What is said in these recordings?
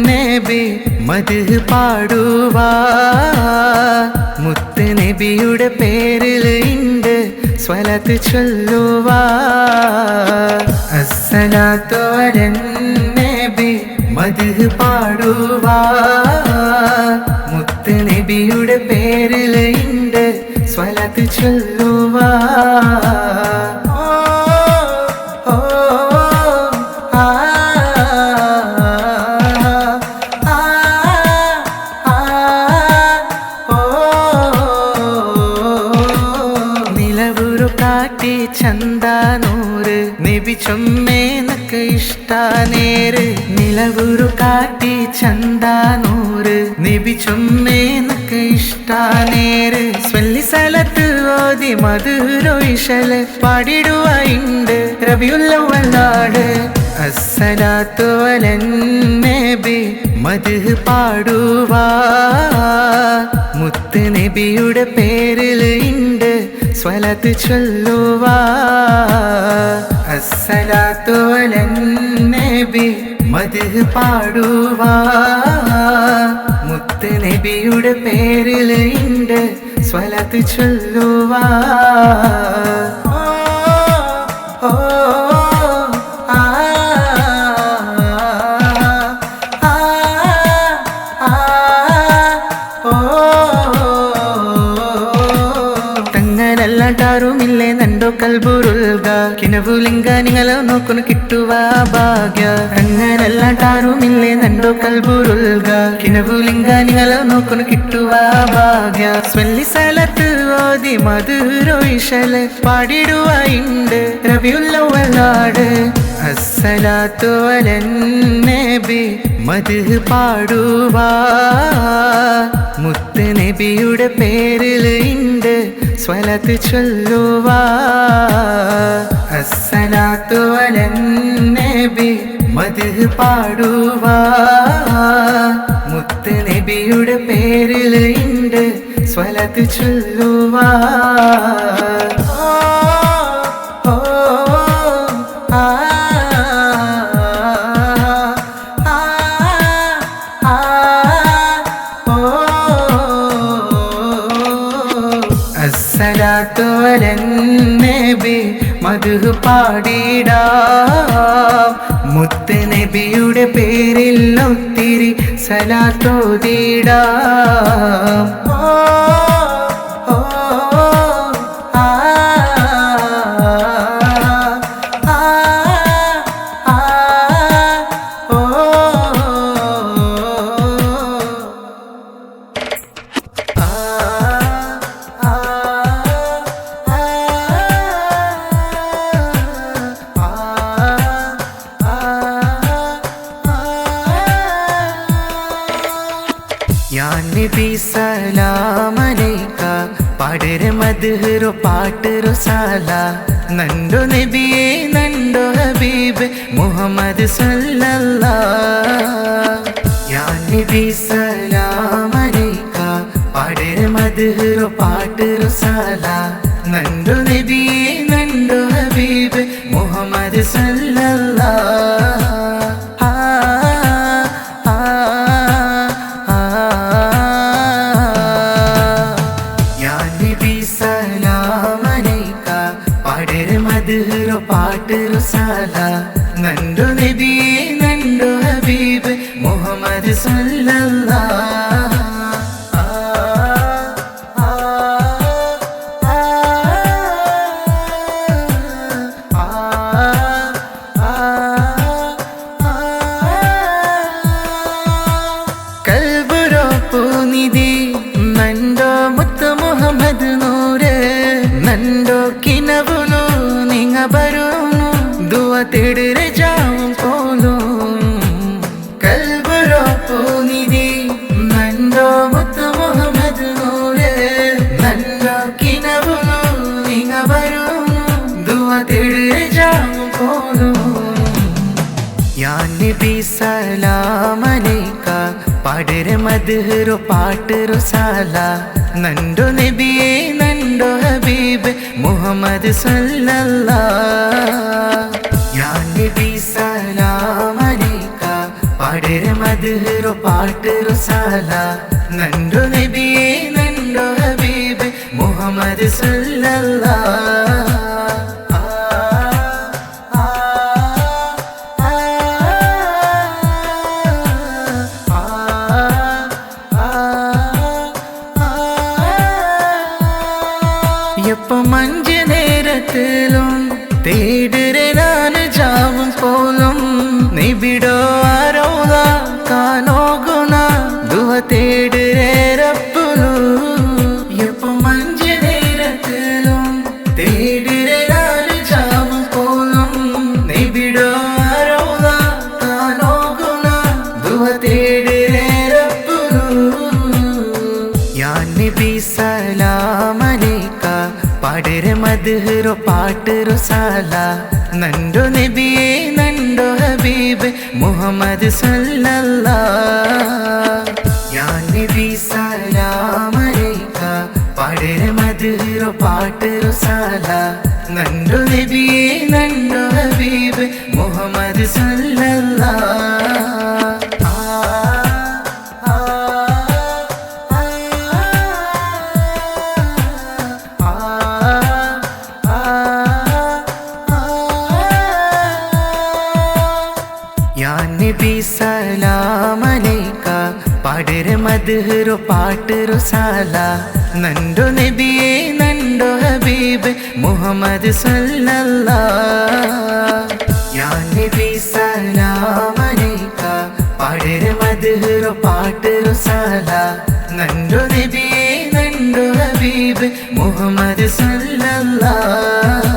നബി മദ്ഹ് പാടുവാ മുത്ത് നബിയുടെ പേരിൽ ഇണ്ട് സ്വലാത്ത് ചൊല്ലുവാ അസ്സലാത്തു അലൻ നബി മദ്ഹ് പാടുവാ മുത്ത് നബിയുടെ പേരിൽ ഇണ്ട് സ്വലാത്ത് ചൊല്ലുവാ കാട്ടി ചന്ദാനൂറ് നബി ചൊമ്മേനക്ക് ഇഷ്ടാനേര് നിലവുരു കാട്ടി ചന്ദാനൂറ് നബി ചൊമ്മേനക്ക് ഇഷ്ടാനേര് സ്വല്ലി സ്ഥലത്ത് ഓതി മധുരൊയിഷല് പാടിടുക ഇണ്ട് റബിയുല്ലവ്വലാണ് അസ്സലാത്തു അലൻ നബി മദ്ഹ് പാടുവാ മുത്ത് നബിയുടെ പേരിൽ ഇണ്ട് സ്വലാത്ത് ചൊല്ലുവാ അസ്സലാത്തു അലൻ നബി മദ്ഹ് പാടുവാ മുത്ത് നബിയുടെ പേരിൽ ഇണ്ട് സ്വലാത്ത് ചൊല്ലുവാ ാരുമില്ലേ നണ്ടോ കൽബുരുൽഗ കിനവുലിംഗ നിങ്ങളെ നോക്കുന്നു കിട്ടുവാ ഭാഗ്യ അങ്ങനല്ലാട്ടാരുമില്ലേ നണ്ടോ കൽബുരുൽഗ കിനവുലിംഗ നിങ്ങളെ നോക്കുന്നു കിട്ടുവാ ഭാഗ്യ സ്വല്ലി സ്ഥലത്ത് ഓതി മധുരൊയിഷല് പാടിടുക ഇണ്ട് റബിയുല്ലവ്വലാണ് അസ്സലാത്തു അലൻ നബി മദ്ഹ് പാടുവാ മുത്ത് നബിയുടെ പേരിൽ ഇണ്ട് സ്വലാത്ത് ചൊല്ലുവാ അസ്സലാത്തു അലൻ നബി മദ്ഹ് പാടുവാ മുത്ത് നബിയുടെ പേരിൽ ഇണ്ട് സ്വലാത്ത് ചൊല്ലുവാ അസ്സലാത്തു അലൻ നബി മദ്ഹ് പാടിടാം മുത്ത് നബിയുടെ പേരിൽ ഒത്തിരി സലാത്തോതിടാം നബി സലാം അലൈക പാടര മദ്ഹ് പാട്ടു സാല നണ്ടോ നബിയേ നണ്ടോ ഹബീബ് മുഹമ്മദ് സല്ലല്ലാഹ് യാ നബി സലാം അലൈക പാടര മദ്ഹ് പാട്ടു സാല നണ്ടോ നബിയേ നണ്ടോ ഹബീബ് മുഹമ്മദ് സല്ലല്ലാഹ് പാട്ടു സാല നണ്ടോ നബിയേ നണ്ടോ ഹബീബ് മുഹമ്മദ് സല്ലല്ലാഹ് കൽബുരോ പൂനിധി നണ്ടോ മുത്ത് മുഹമ്മദ് നൂറ് നണ്ടോ കിനവുനു ബരുന്നു ദുആ തേടരെ ജാऊं കോലും കൽബുരോ പൂനിധി നണ്ടോ മുത്ത് മുഹമ്മദ് നൂറ് നണ്ടോ കിനവുനു നിങ്ങ ബരുന്നു ദുആ തേടരെ ജാऊं കോലും യാ നബി സലാം അലൈക പാടര മദ്ഹ് പാട്ടു സാല നണ്ടോ നബിയേ നണ്ടോ ഹബീബ് മുഹമ്മദ് സല്ലല്ലാഹ് യാ നബി സലാം അലൈക പാടിരെ മദ്ഹുറു പാട്ട് റുസാല നണ്ടു നബിയേ നണ്ടു ഹബീബ് മുഹമ്മദ് സല്ലല്ലാഹ് எப்பம் அஞ்சு நேரத்திலும் தேடுறே நான் ஜாவும் போலும் நிபிடோ ஆரோதா கானோ குணா துவ தேடுறே ரப்புலு எப்பம் அஞ்சு நேரத்திலும் தேடுறே நான் ஜாவும் போலும் நிபிடோ ஆரோதா கானோ குணா துவ தேடுறே ரப்புலு யா நபி சலாம் அலைக்கா പാടിരെ മദ്ഹുറു പാട്ട് റുസാല നണ്ടു നബിയേ നണ്ടു ഹബീബ് മുഹമ്മദ് സല്ലല്ലാഹ് യാ നബി സലാം അലൈക പാടിരെ മദ്ഹുറു പാട്ട് റുസാല നണ്ടു നബിയേ നണ്ടു ഹബീബ് മുഹമ്മദ് സല്ലല്ലാഹ് യാ നബി സലാം അലൈക പാടിരെ മദ്ഹുറു പാട്ട് റുസാല നണ്ടു നബിയേ നണ്ടു ഹബീബ് മുഹമ്മദ് സല്ലല്ലാഹ് യാ നബി സലാം അലൈക പാടിരെ മദ്ഹുറു പാട്ട് റുസാല നണ്ടു നബിയേ നണ്ടു ഹബീബ് മുഹമ്മദ് സല്ലല്ലാഹ്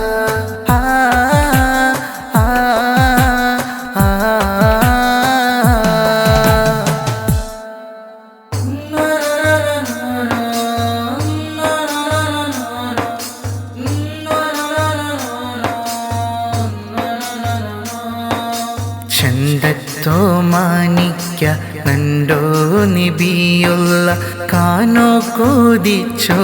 ചന്തത്തോ മാണിക്യ നണ്ടോ നബിയുള്ള കാനോ കോദിച്ചോ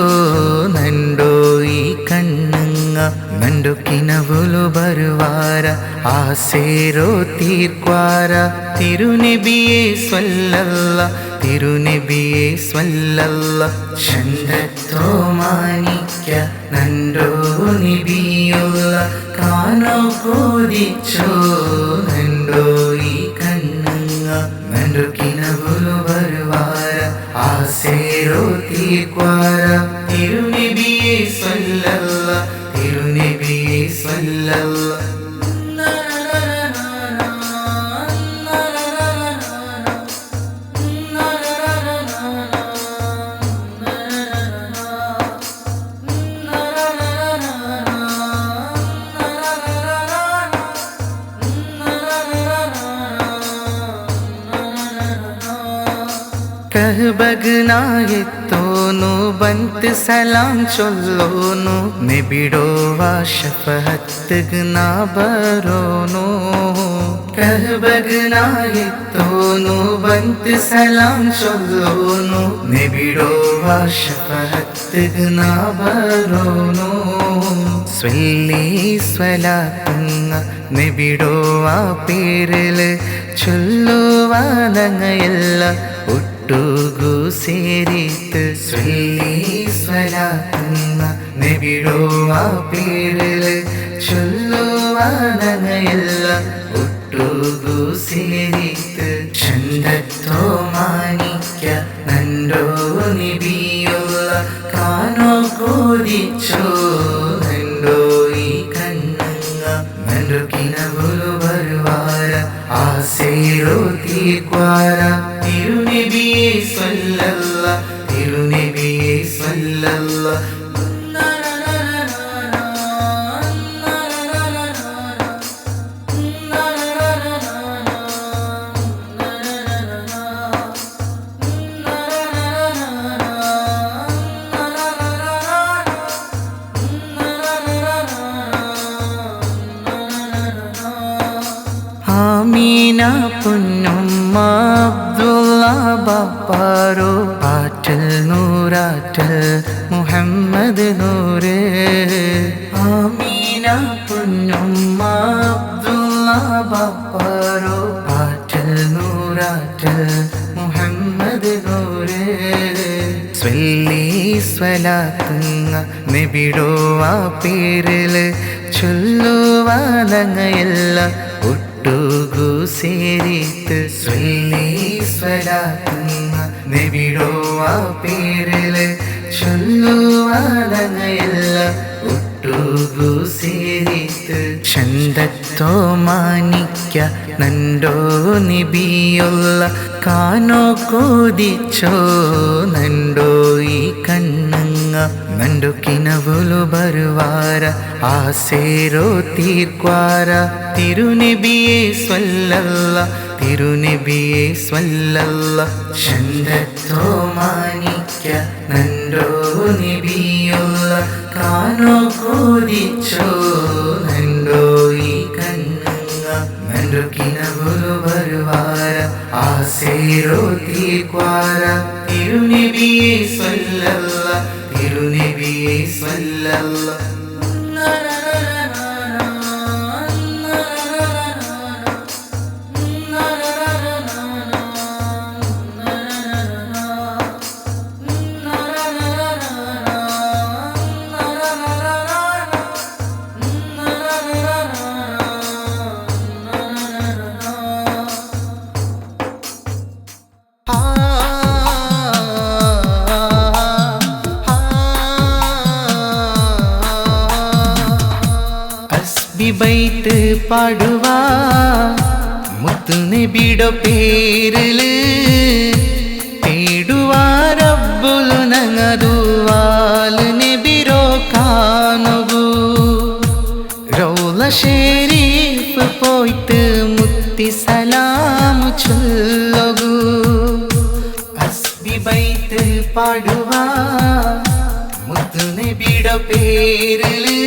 നണ്ടോ ഈ കണ്ണുങ്ങ നണ്ടു കിനവുലു ബരുവാര ആസേരോ തീർക്വാര തിരുനബിയേ സ്വല്ലല്ലാഹ് തിരുനബിയേ സ്വല്ലല്ലാഹ് ചന്തത്തോ മാണിക്യ നണ്ടോ നബിയുള്ള കാനോ കോദിച്ചോ നണ്ടോ ഈ കണ്ണുങ്ങ നണ്ടു കിനവുലു ബരുവാര ആസേരോ തീർക്വാര തിരുനബിയേ സ്വല്ലല്ലാഹ് തിരുനബിയേ സ്വല്ലല്ലാഹ് കഹ്ബഗ്നായെത്തോന്നു ബന്ത് സലാം ചൊല്ലോന്നു നിബിടോവാ ശഫഹത്ത്ഗ്നാ ബരോന്നു കഹ്ബഗ്നായെത്തോന്നു ബന്ത് സലാം ചൊല്ലോന്നു നിബിടോവാ ശഫഹത്ത്ഗ്നാ ബരോന്നു സ്വല്ലി സ്വലാത്തുങ്ങ നിബിടോവാ പേരില് ചൊല്ലുവാനങ്ങയല്ല ഒട്ടുകു ಸೇರಿತು സ്വല്ലി സ്വലാത്തുന്ന നബിടോവാ പേരില് ചൊല്ലുവാനങ്ങയല്ല ഒട്ടുകു ಸೇರಿತು ചന്തത്തോ മാണിക്യ നണ്ടോ നബിയുള്ള കാനോ കോദിച്ചോ നണ്ടോ ഈ കണ്ണുങ്ങ നണ്ടു കിനവുലു ബರುವಾರ ആസേരോ തീർക്വാര തിരുനബിയേ സ്വല്ലല്ലാഹ് തിരുനബിയേ സ്വല്ലല്ലാഹ് ആമീന പൊന്നുമ്മ അബ്ദുള്ള ബാപ്പാരോ ആറ്റൽ നൂറാറ്റൽ മുഹമ്മദ് നൂറ് ആമീന പൊന്നുമ്മ അബ്ദുള്ള ബാപ്പാരോ ആറ്റൽ നൂറാറ്റൽ നൂറാറ്റൽ മുഹമ്മദ് നൂറ് സ്വല്ലി സ്വലാത്തുങ്ങ നബിടോ ആ പേരില് ചൊല്ലുവാനങ്ങയല്ല ഒട്ടുകു ಸೇರಿತು സ്വല്ലി സ്വലാത്തുങ്ങ നബിടോ ആ പേരില് ചൊല്ലുവാനങ്ങയല്ല ഒട്ടുകു ಸೇರಿತು ചന്തത്തോ മാനിക്ക നണ്ടോ നബിയുള്ള കാനോ കോദിച്ചോ നണ്ടോ ഈ കണ്ണങ്ങ നണ്ടു കിനവുಲು ಬರುವಾರ ಆಸೇರೋ ತೀರ್ಕ್ವಾರ തിരുനബിയെ സ്വല്ലല്ല തിരുനബിയെ സ്വല്ലല്ല ചന്തത്തോ മാനിക്ക നണ്ടോ നബിയുള്ള കാനോ കോദിച്ചോ നണ്ടോ ഈ കണ്ണങ്ങ നണ്ടു കിനവുಲು ಬರುವಾರ ಆಸೇರೋ ತೀರ್ಕ್ವಾರ തിരുനബിയെ സ്വല്ലല്ല തിരുനബിയെ സ്വല്ലല്ല ബൈത്ത് പാടുവാ മുത്തു നബിയുടെ പേരില് തേടുവാ റബ്ബുൽ നങ്ങതുവാല് നബിരോ കാണുകൂ റൗള ശരീഫ് പോയിട്ട് മുത്തി സലാം ചൊല്ലുകൂ അസ്ബി ബൈത്ത് പാടുവാ മുത്തു നബിയുടെ പേരില്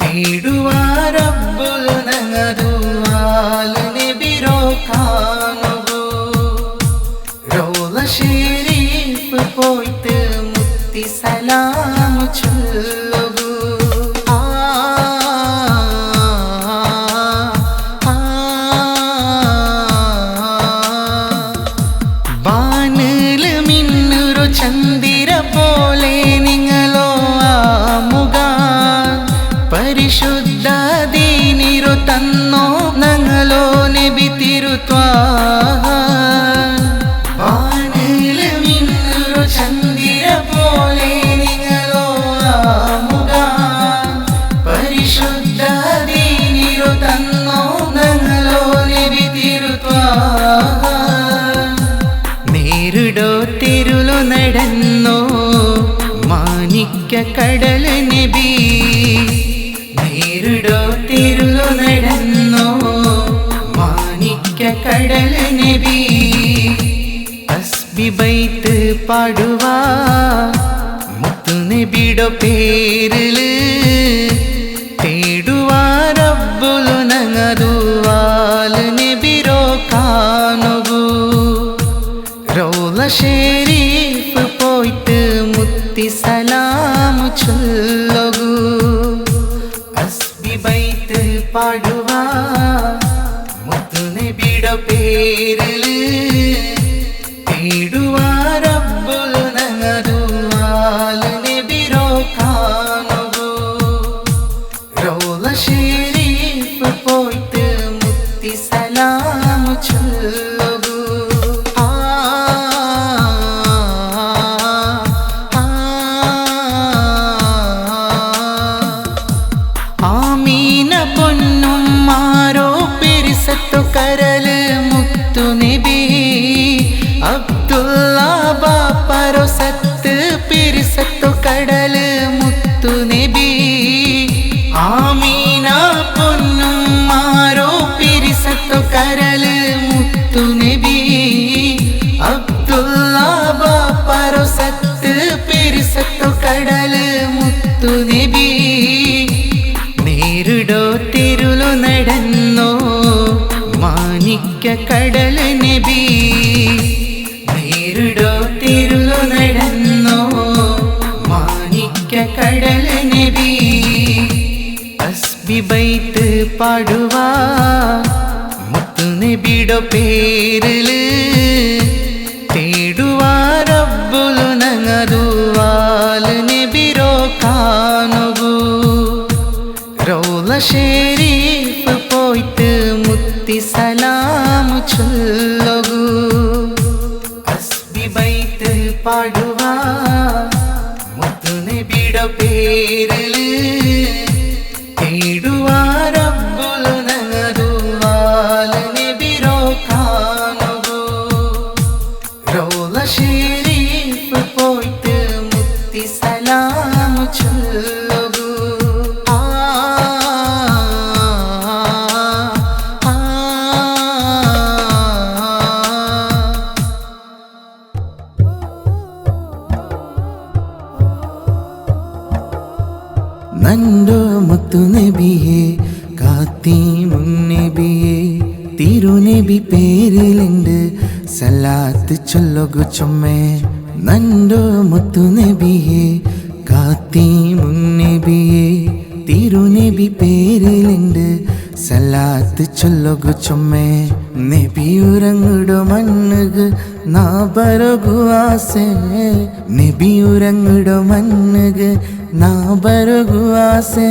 തേടുവാ റബ്ബുൽ നങ്ങതുവാല് നബിരോ കാണുകൂ റൗള ശരീഫ് പോയിട്ട് മുത്തി സലാം ചൊല്ലുകൂ വാനില് മിന്നൊരു ചന്ദിര പോലെ നിങ്ങളോ ആമുക പരിശുദ്ധ ദീനിരു തന്നോ ഞങ്ങളോ നബി തിരുത്വാഹ വാനില് മിന്നൊരു ചന്ദിര പോലെ നിങ്ങളോ ആമുക പരിശുദ്ധ ദീനിരു തന്നോ ഞങ്ങളോ നബി തിരുത്വാഹ നേരിടോ തിരുളു നടന്നോ മാണിക്യ കടൽ നബി നേരിടോ തിരുളു നടന്നോ മാണിക്യ കടൽ നബി അസ്ബി ബൈത്ത് പാടുവാ മുത്തു നബിയുടെ പേരില് തേടുവാ റബ്ബുൽ നങ്ങതുവാല് നബിരോ കാണുകൂ റൗള ശരീഫ് പോയിട്ട് മുത്തി സലാം ചൊല്ലുകൂ അസ്ബി ബൈത്ത് പാടുവാ മുത്തു നബിയുടെ പേരില് തേടുവാ റബ്ബുൽ നങ്ങതുവാല് നബിരോ കാണുകൂ റൗള ശരീഫ് പോയിട്ട് മുത്തി സലാം ചൊല്ലുകൂ കരല് മുത്തു നബി അബ്ദുള്ള ബാപ്പരോ സത്ത് പിരിസത്തു കടല് മുത്തു നബി ആമീന പൊന്നും മാരോ പിരിസത്തു കരല് മുത്തു നബി അബ്ദുള്ള ബാപ്പരോ സത്ത് പിരിസത്തു കടല് മുത്തു നബി നേരിടോ തിരുളു നടന്നോ മാണിക്യ കടൽ നബി നേരിടോ തിരുളു നടന്നോ മാണിക്യ കടൽ നബി അസ്ബി ബൈത്ത് പാടുവാ മുത്തു നബിയുടെ പേരില് തേടുവാരബ്ബുലു നങ്ങതുവാല് നബിരോ കാണുകൂ റൗള ശരീഫ് പോയിട്ട് മുത്തി സലാമു ചൊല്ലുകൂ അസ്ബി ബൈത്ത് പാടുവാ മുത്തു നബിയുടെ പേരില് തേടുവാരബ്ബുലു നങ്ങതുവാല് നബിരോ കാണുകൂ റൗള ശരീഫ് പോയിട്ട് മുത്തി സലാമു ചൊല്ലുകൂ നണ്ടോ മുത്തു നബിയെ കാത്തീമുൻ നബിയെ തിരുനബി പേരിലുണ്ട് സലാത്ത് ചൊല്ലുകു ചൊമ്മേ നണ്ടോ മുത്തു നബിയെ കാത്തീമുൻ നബിയെ തിരുനബി പേരിലുണ്ട് സലാത്ത് ചൊല്ലുകു ചൊമ്മേ നബിയുറങ്ങുടോ മണ്ണുക് നാ ബരഗു ആസെ നബിയുറങ്ങുടോ മണ്ണുക് നാ ബരഗു ആസെ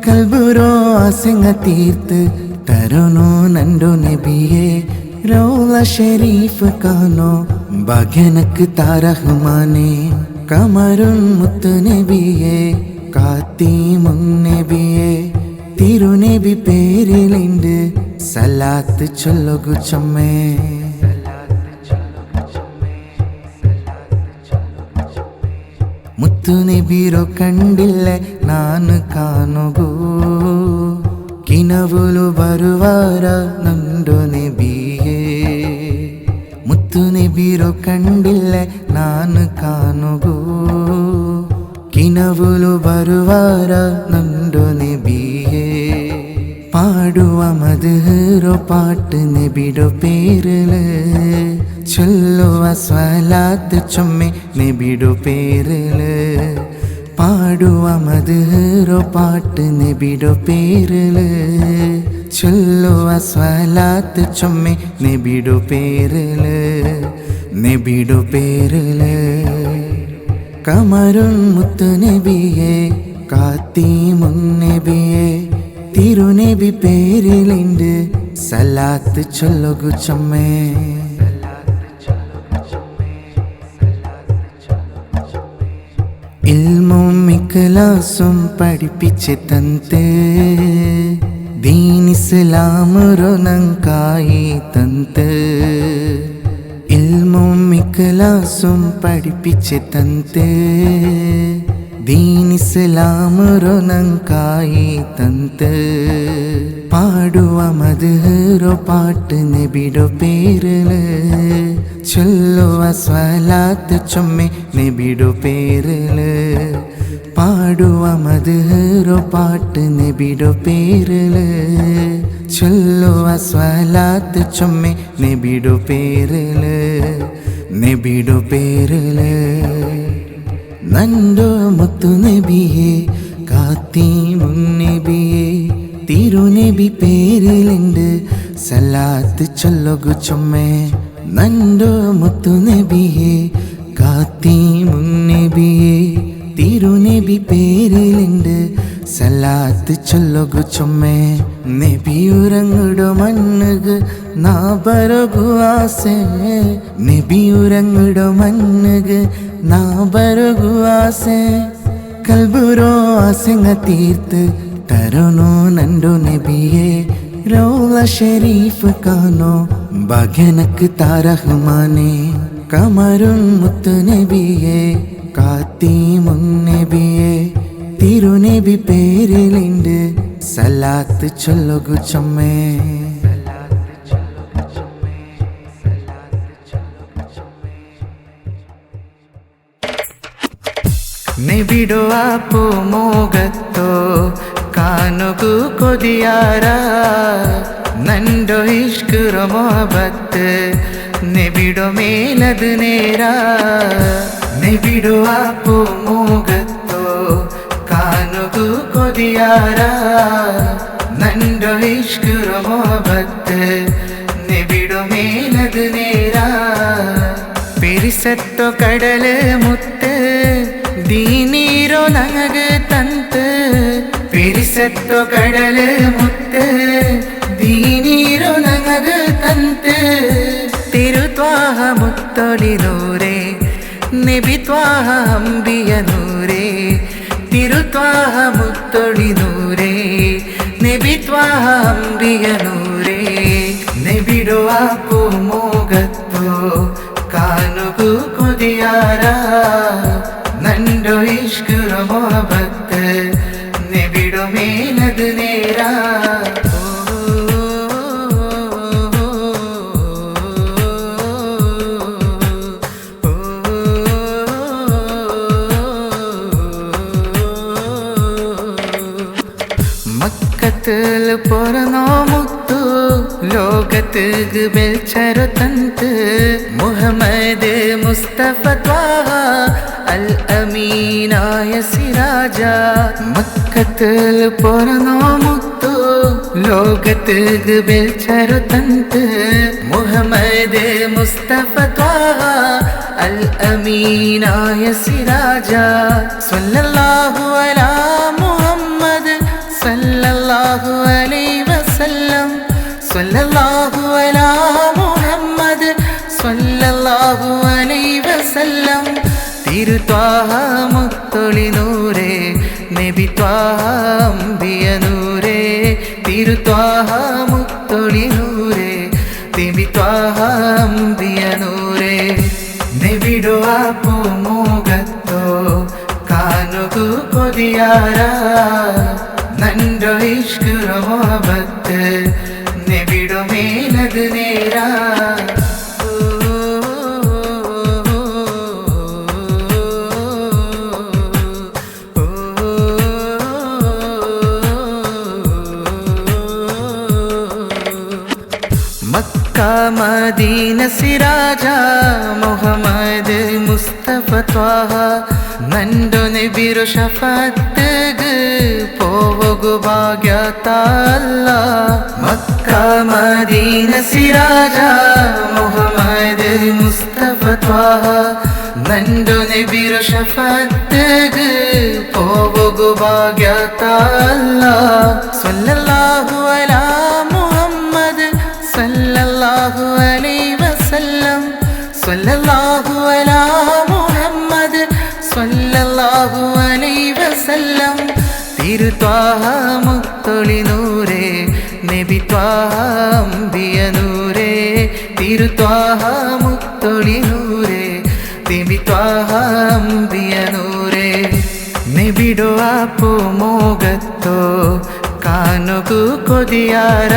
കൽബുരോ ആസെങ്ങ തീർത്ത് തരുണോ നണ്ടോ നബിയെ റൗള ശരീഫ് കാനോ ഭാഗ്യനക്ക് താരഹ്മാനെ കമറുൻ മുത്തു നബിയെ കാത്തീമുൻ നബിയെ തിരുനബി പേരിലുണ്ട് സലാത്ത് ചൊല്ലുകു ചൊമ്മേ മുത്തു നബിരോ കണ്ടില്ല ನಾನು ಕಾಣುಗೋ ಕಿನವುಲು ಬರುವಾರ ನಂಡು ನಬಿಯೇ ಮುತ್ತು ನಬಿರೋ ಕಂಡಿಲ್ಲ ನಾನು ಕಾಣುಗೋ ಕಿನವುಲು ಬರುವಾರ ನಂಡು നബിയേ പാടുവ മദ്ഹറോ പാട്ട് നബിയുടെ പേരില് ചൊല്ലുവ സ്വലാത്ത് ചൊമ്മേ നബിയുടെ പേരില് പാടുവ മദ്ഹറോ പാട്ട് നബിയുടെ പേരില് ചൊല്ലുവ സ്വലാത്ത് ചൊമ്മേ നബിയുടെ പേരില് നബിയുടെ പേരില് കമറുൻ മുത്തു നബിയെ കാത്തീമുൻ നബിയെ തിരുനബി പേരിലുണ്ട് സലാത്ത് ചൊല്ലുകു ചൊമ്മേ ഇൽമും ഇഖ്ലാസും പഠിപ്പിച്ച് തന്ത് ദീൻ ഇസ്ലാമൊരു നങ്കായി തന്ത് ഇൽമും ഇഖ്ലാസും പഠിപ്പിച്ച് തന്ത് ദീൻ ഇസ്ലാമൊരു നങ്കായി തന്ത് പാടുവ മദ്ഹറോ പാട്ട് നബിയുടെ പേരില് ചൊല്ലുവ സ്വലാത്ത് ചൊമ്മേ നബിയുടെ പേരില് പാടുവ മദ്ഹറോ പാട്ട് നബിയുടെ പേരില് ചൊല്ലുവ സ്വലാത്ത് ചൊമ്മേ നബിയുടെ പേരില് നബിയുടെ പേരില് നണ്ടോ മുത്തു നബിയെ കാത്തീമുൻ നബിയെ തിരുനബി പേരിലുണ്ട് സലാത്ത് ചൊല്ലുകു ചൊമ്മേ നണ്ടോ മുത്തു നബിയെ കാത്തീമുൻ നബിയെ തിരുനബി പേരിലുണ്ട് സലാത്ത് ചൊല്ലുകു ചൊമ്മേ നബിയുറങ്ങുടോ മണ്ണുക് നാ ബരഗു ആസെ നബിയുറങ്ങുടോ മണ്ണുക് നാ ബരഗു ആസെ കൽബുരോ ആസെങ്ങ തീർത്ത് തരുണോ നണ്ടോ നബിയെ റൗള ശരീഫ് കാനോ ഭാഗ്യനക്ക് താരഹ്മാനെ കമറുൻ മുത്തു നബിയെ കാത്തീമുൻ നബിയെ തിരുനബി പേരിലുണ്ട് സലാത്ത് ചൊല്ലുകു ചൊമ്മേ നബിയുടെ ആപ്പു മോഗത്തോ ಕಾನುಗು ಕೊದಿಯಾರ ನಂಡೋ ಇಷ್ಕುರ ಮೊಹಬತ್ ನೆಬಿಡೋ ಮೇಲದು ನೇರ ನೆಬಿಡೋ ಆಪು ಮೂಗತ್ತೋ ಕಾನುಗು ಕೊದಿಯಾರ ನಂಡೋ ಇಷ್ಕುರ ಮೊಹಬತ್ ನೆಬಿಡೋ പിരിസത്തോ കടല് മുത്ത് ദീനീരോ നങ്ങ് തന്ത് പിരിസത്തോ കടല് മുത്ത് ദീനീരോ നങ്ങ് തന്ത് തിരുത്വാഹ മുത്തൊളി നൂരേ നബി ത്വാഹ അംബിയ നൂരേ തിരുത്വാഹ മുത്തൊളി നൂരേ നബി ത്വാഹ അംബിയ നൂരേ നബിടോ ആപ്പു മോഗത്തോ ಕಾನುಗು ಕೊದಿಯಾರ ನಂಡೋ ಇಷ್ಕುರ ಮೊಹಬತ್ ನೆಬಿಡೋ ಮೇಲದು ನೇರ മക്കത്തിൽ പൊറന്നോ മുത്തു ലോകത്തുക്ക് ബെൽച്ചരു തന്ത് മുഹമ്മദ് മുസ്തഫ ത്വാഹ അൽ അമീനായ സിരാജ മക്കത്തിൽ പൊറന്നോ മുത്തു ലോകത്തുക്ക് ബെൽച്ചരു തന്ത് മുഹമ്മദ് മുസ്തഫ ത്വാഹ അൽ അമീനായ സിരാജ സ്വല്ലല്ലാഹു അലാ മുഹമ്മദ് സല്ലല്ലാഹു അലൈഹി വസല്ലം സല്ലല്ലാഹു അലാ മുഹമ്മദ് സല്ലല്ലാഹു അലൈഹി വസല്ലം തിരുത്വാഹ മുത്തൊളി നൂരേ നബി ത്വാഹ അംബിയ നൂരേ തിരുത്വാഹ മുത്തൊളി നൂരേ നബി ത്വാഹ അംബിയ നൂരേ നബിടോ ആപ്പു മോഗത്തോ കാനുഗു കൊതിയാര ನಂಡೋ ಇಷ್ಕುರ ಮೊಹಬತ್ ನೆಬಿಡೋ ಮೇಲದು ನೇರ ಮಕ್ಕಾ ಮದೀನ ಸಿರಾಜ ಮೊಹಮ್ಮದ್ ಮುಸ್ತಫ ತ್ವಾಹ ನಂಡೋ ನಬಿರೋ ಶಫಾತ್ಗೆ പോവകു ഭാഗ്യത്താല്ല മക്ക മദീന സിരാജ മുഹമ്മദ് മുസ്തഫ ത്വാഹ ನಂಡೋ നബിರೋ ശഫാത്ಗೆ പോവകു ഭാഗ്യത്താല്ല സല്ലല്ലാഹു അലാ മുഹമ്മദ് സല്ലല്ലാഹു അലൈഹി വസല്ലം സല്ലല്ലാഹു അലാ മുഹമ്മദ് സല്ലല്ലാഹു അലൈഹി വസല്ലം തിരുത്വാഹ മുത്തൊളി നൂരേ നബി ത്വാഹ അംബിയ നൂരേ തിരുത്വാഹ മുത്തൊളി നൂരേ നബി ത്വാഹ അംബിയ നൂരേ നബിടോ ആപ്പു മോഗത്തോ കാനുഗു കൊതിയാര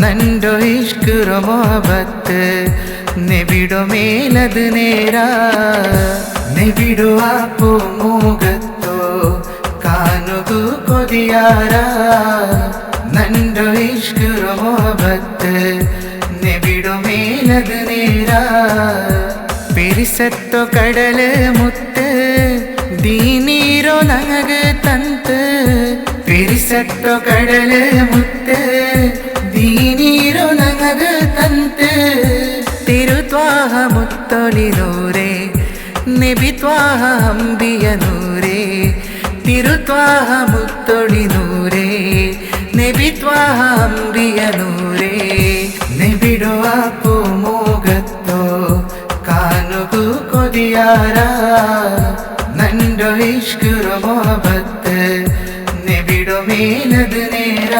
ನಂಡೋ ಇಷ್ಕುರ ಮೊಹಬತ್ ನೆಬಿಡೋ ಮೇಲದು ನೇರ ನೆಬಿಡೋ ಆಪು ಮೋಗತ್ತೋ ಕಾನುಗು ಕೊದಿಯಾರ ನಂಡೋ ಇಷ್ಕುರ ಮೊಹಬತ್ ನೆಬಿಡೋ ಮೇಲದು ನೇರ പിരിസത്തോ കടല് മുത്ത് ദീനീരോ നങ്ങ് തന്ത് പിരിസത്തോ കടല് മുത്ത് ദീനീരോ നങ്ങ് തന്ത് തിരുത്വാഹ മുത്തൊളി നൂരേ നബി ത്വാഹ അംബിയ നൂരേ തിരുത്വാഹ മുത്തൊളി നൂരേ നബി ത്വാഹ അംബിയ നൂരേ നബിടോ ആപ്പു മോഗത്തോ കാനുഗു കൊതിയാര ನಂಡೋ ಇಷ್ಕುರ ಮೊಹಬತ್ ನೆಬಿಡೋ ಮೇಲದು ನೇರ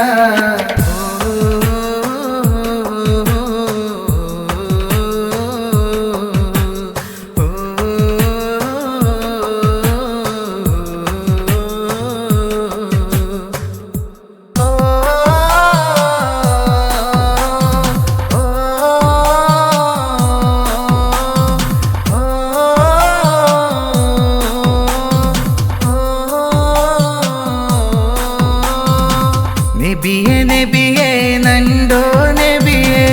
നബിയേ നബിയേ നണ്ടോ നബിയേ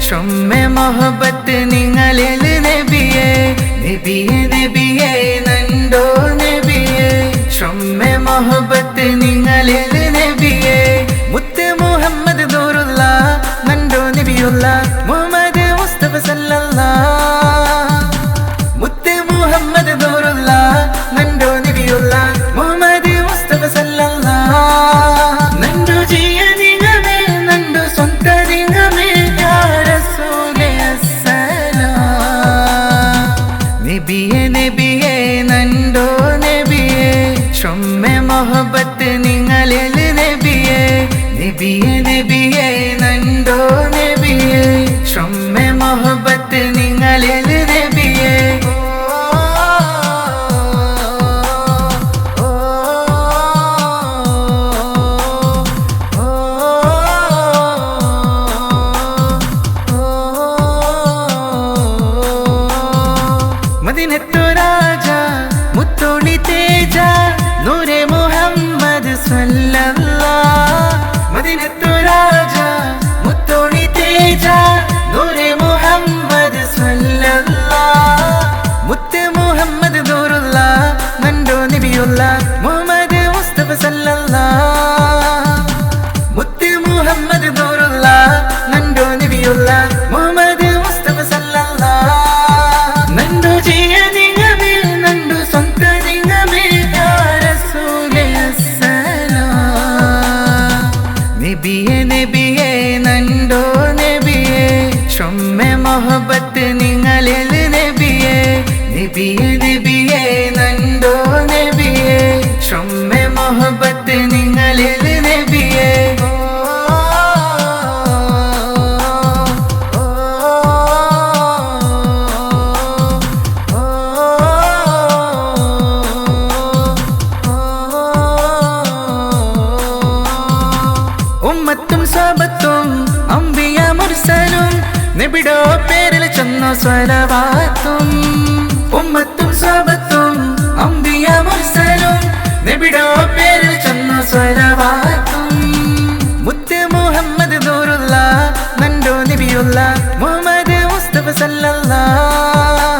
ചൊമ്മെ മൊഹബത്ത് നിങ്ങളിൽ നബിയേ നബിയേ നബിയേ നണ്ടോ നബിയേ ചൊമ്മെ മൊഹബത്ത് നിങ്ങളിൽ നബിയേ മുത്ത് മുഹമ്മദ് നൂറുല്ലാ നണ്ടോ നബിയുള്ള മുഹമ്മദ് മുസ്തഫ സല്ലല്ലാഹ് मोहब्बत निങ്ങളിൽ നബിയേ മദീനത്തു രാജ മുത്തോളി തേജ നൂറെ മുഹമ്മദ് സ്വല്ലല്ലാഹ് മദീനത്തു രാജ മുത്തോളി തേജ നൂറെ മുഹമ്മദ് സ്വല്ലല്ലാഹ് മുത്ത് മുഹമ്മദ് നൂറുല്ലാഹ് നണ്ടോ നബിയുല്ലാഹ് മുഹമ്മദ് മുസ്തഫ സല്ലല്ലാഹ് മുത്ത് മുഹമ്മദ് നൂറുല്ലാഹ് നണ്ടോ നബിയുല്ലാഹ് മുഹമ്മദ് മുസ്തഫ സല്ലല്ലാഹ് നണ്ടു ജിയനിങ്ങമേ നണ്ടു സ്വന്ത നിങ്ങമേ യാ റസൂലേ അസ്സലാം നബിയേ നബിയേ നണ്ടോ നബിയേ ചൊമ്മെ മോഹബ്ബത്ത് നിങ്ങളിൽ നബിയേ നബിയേ നബിയേ നണ്ടോ നബിയേ ചൊമ്മെ മോഹബ്ബത്ത് നിങ്ങളിൽ നബിയേ ഉമ്മത്തും സ്വഹബത്തും അംബിയ മുർസലും നബിയുടെ പേരിൽ ചൊന്നു സ്വലവാത്തും ഉമ്മത്തും സ്വഹബത്തും അംബിയ മുർസലും നബിയുടെ പേരിൽ ചൊന്നു സ്വലവാത്തും മുത്ത് മുഹമ്മദ് നൂറുല്ലാഹ് നണ്ടോ നബിയുല്ലാഹ് മുഹമ്മദ് മുസ്തഫ സല്ലല്ലാഹ്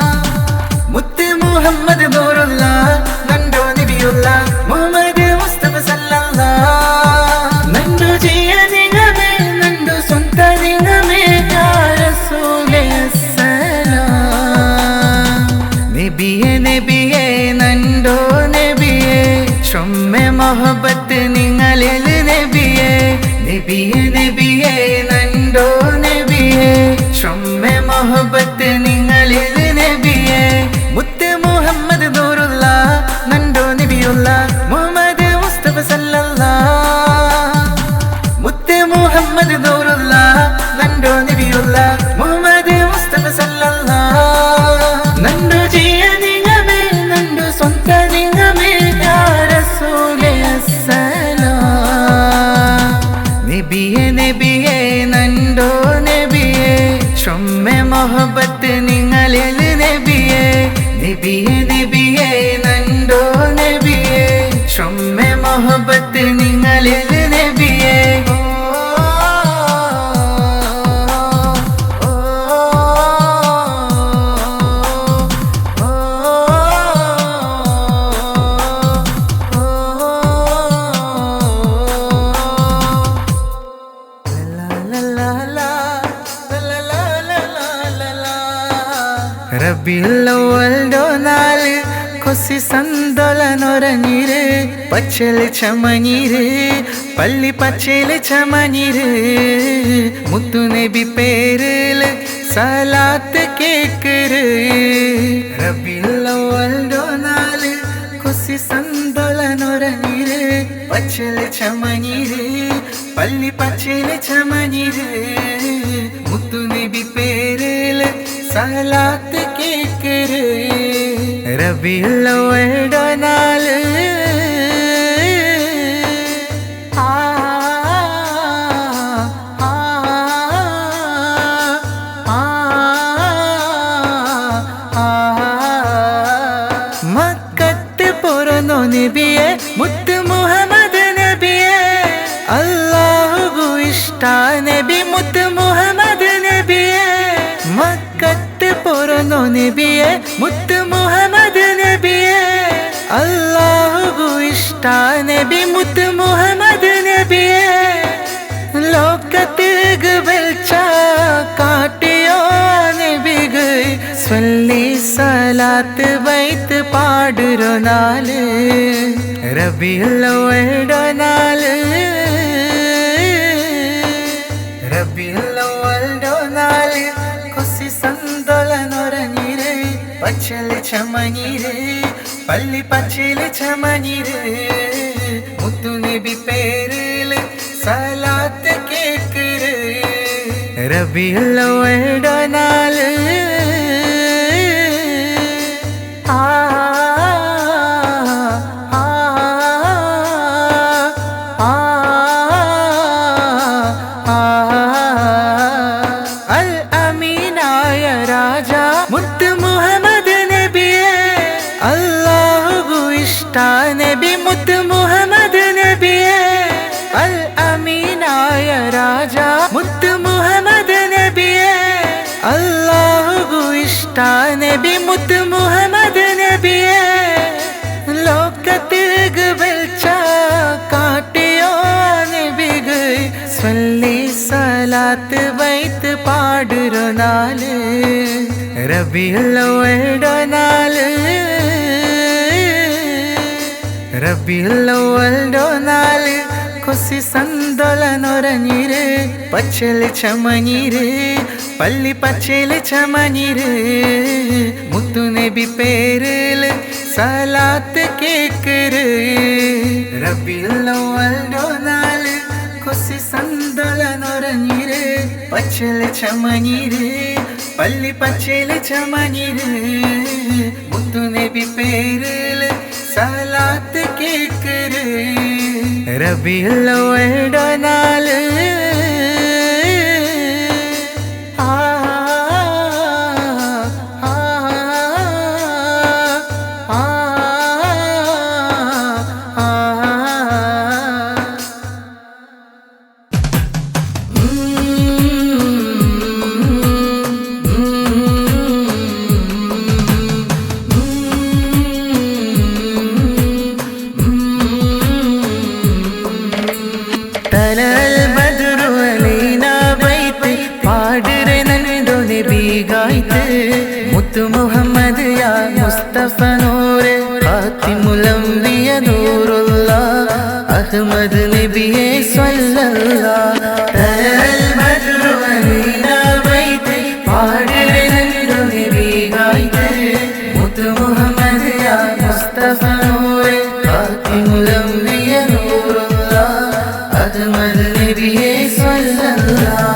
മുത്ത് മുഹമ്മദ് നൂറുല്ലാഹ് നണ്ടോ നബിയുല്ലാഹ് മുഹമ്മദ് മുസ്തഫ സല്ലല്ലാഹ് നണ്ടു ജിയനിങ്ങമേ നണ്ടു സ്വന്ത നിങ്ങമേ യാ റസൂലേ അസ്സലാം നബിയേ നബിയേ നണ്ടോ നബിയേ ചൊമ്മെ മോഹബ്ബത്ത് നിങ്ങളിൽ നബിയേ നബിയേ നബിയേ നണ്ടോ നബിയേ ചൊമ്മെ മോഹബ്ബത്ത് നിങ്ങളിൽ നബിയേ മുത്ത് മുഹമ്മദ് നൂറുല്ലാഹ് നണ്ടോ നബിയുല്ലാഹ് മുഹമ്മദ് മുസ്തഫ സല്ലല്ലാഹ് മുത്ത് മുഹമ്മദ് നൂറുല്ലാഹ് നണ്ടോ നബിയുല്ലാഹ് മുഹമ്മദ് മുസ്തഫ സല്ലല്ലാഹ് നണ്ടു ജിയനിങ്ങമേ നണ്ടു സ്വന്ത നിങ്ങമേ യാ റസൂലേ അസ്സലാം നബിയേ നബിയേ നണ്ടോ നബിയേ ചൊമ്മെ മോഹബ്ബത്ത് നിങ്ങളിൽ നബിയേ നബിയേ നബിയേ നണ്ടോ നബിയേ ചൊമ്മെ മോഹബ്ബത്ത് നിങ്ങളിൽ നബിയേ റബീഉൽ അവ്വൽ നാല് കൊസി സന്തോലനൊരഞ്ഞിര് പച്ചല് ചമഞ്ഞിര് പള്ളി പച്ചല് ചമഞ്ഞിര് മുത്തു നബി പേരില് സലാത്ത് കേക്കര് റബീഉൽ അവ്വൽ നാല് കൊസി സന്തോലനൊരഞ്ഞിര് പച്ചല് ചമഞ്ഞിര് പള്ളി പച്ചല് ചമഞ്ഞിര് മുത്തു നബി പേരില് സലാത്ത് കേക്കര് റബീഉൽ അവ്വൽ നാല് മക്കത്ത് പൊറന്നോ നബിയേ മുത്ത് മുഹമ്മദ് നബിയേ അല്ലാഹു ഇഷ്ടാ നബി മുത്ത് മുഹമ്മദ് നബിയേ മക്കത്ത് പൊറന്നോ നബിയേ മുത്ത് മുഹമ്മദ് നബിയേ അല്ലാഹു ഇഷ്ടാ നബി മുത്ത് മുഹമ്മദ് നബിയേ ലോകത്ത് വെളിച്ച കാട്ടിയോ നബിഗ് സ്വല്ലി സലാത്ത് ബൈത്ത് പാടുരോ നാല് റബീഉൽ അവ്വൽ നാല് റബീഉൽ അവ്വൽ നാല് കൊസി സന്തോലനൊരഞ്ഞിര് പച്ചല് ചമഞ്ഞിര് പള്ളി പച്ചല് ചമഞ്ഞിര് മുത്തു നബി പേരില് സലാത്ത് കേക്കര് റബീഉൽ അവ്വലിന്റെ നാല് അൽ അമീനായ രാജ മുത്ത് മുഹമ്മദ് നബിയെ അല്ലാഹു ഇഷ്ട നബി മുത്ത് മുഹമ്മദ് നബിയെ അൽ അമീനായ രാജ മുത്ത് മുഹമ്മദ് നബിയെ അല്ലാഹു ഇഷ്ട നബി മുത്ത് മുഹമ്മദ് നബിയെ ലോകത്തിൽ വെളിച്ച കാട്ടിയോ നബിക്ക് സ്വല്ലി സലാത്ത് വൈത്ത് പാടുന്ന നാല് റബീഉൽ അവ്വലിന്റെ നാല് റബീഉൽ അവ്വലിന്റെ നാല് കൊസി സന്തോളനൊരഞ്ഞിര് പച്ചല് ചമഞ്ഞിര് പള്ളി പച്ചല് ചമഞ്ഞിര് മുത്തു നബി പേരില് സലാത്ത് കേക്കര് റബീഉൽ അവ്വലിന്റെ നാല് കൊസി സന്തോളനൊരഞ്ഞിര് പച്ചല് ചമഞ്ഞിര് പള്ളി പച്ചല് ചമഞ്ഞിര് മുത്തു നബി പേരില് സലാത്ത് കേക്കര് റബീഉൽ അവ്വലിന്റെ നാല് മുത്തു മുഹമ്മദ് യാ മുസ്തഫ നൂറെ ഖാതിമുൽ അംബിയ നൂറുല്ലാഹ് അഹ്മദ് നബിയെ സ്വല്ലല്ലാഹ് തലൽ ബദ്റു അലീനാ ബൈതി പാടിരെ നന്ദു നബി ഗായിതെ മുത്തു മുഹമ്മദ് യാ മുസ്തഫ നൂറെ ഖാതിമുൽ അംബിയ നൂറുല്ലാഹ് അഹ്മദ് നബിയെ സ്വല്ലല്ലാഹ്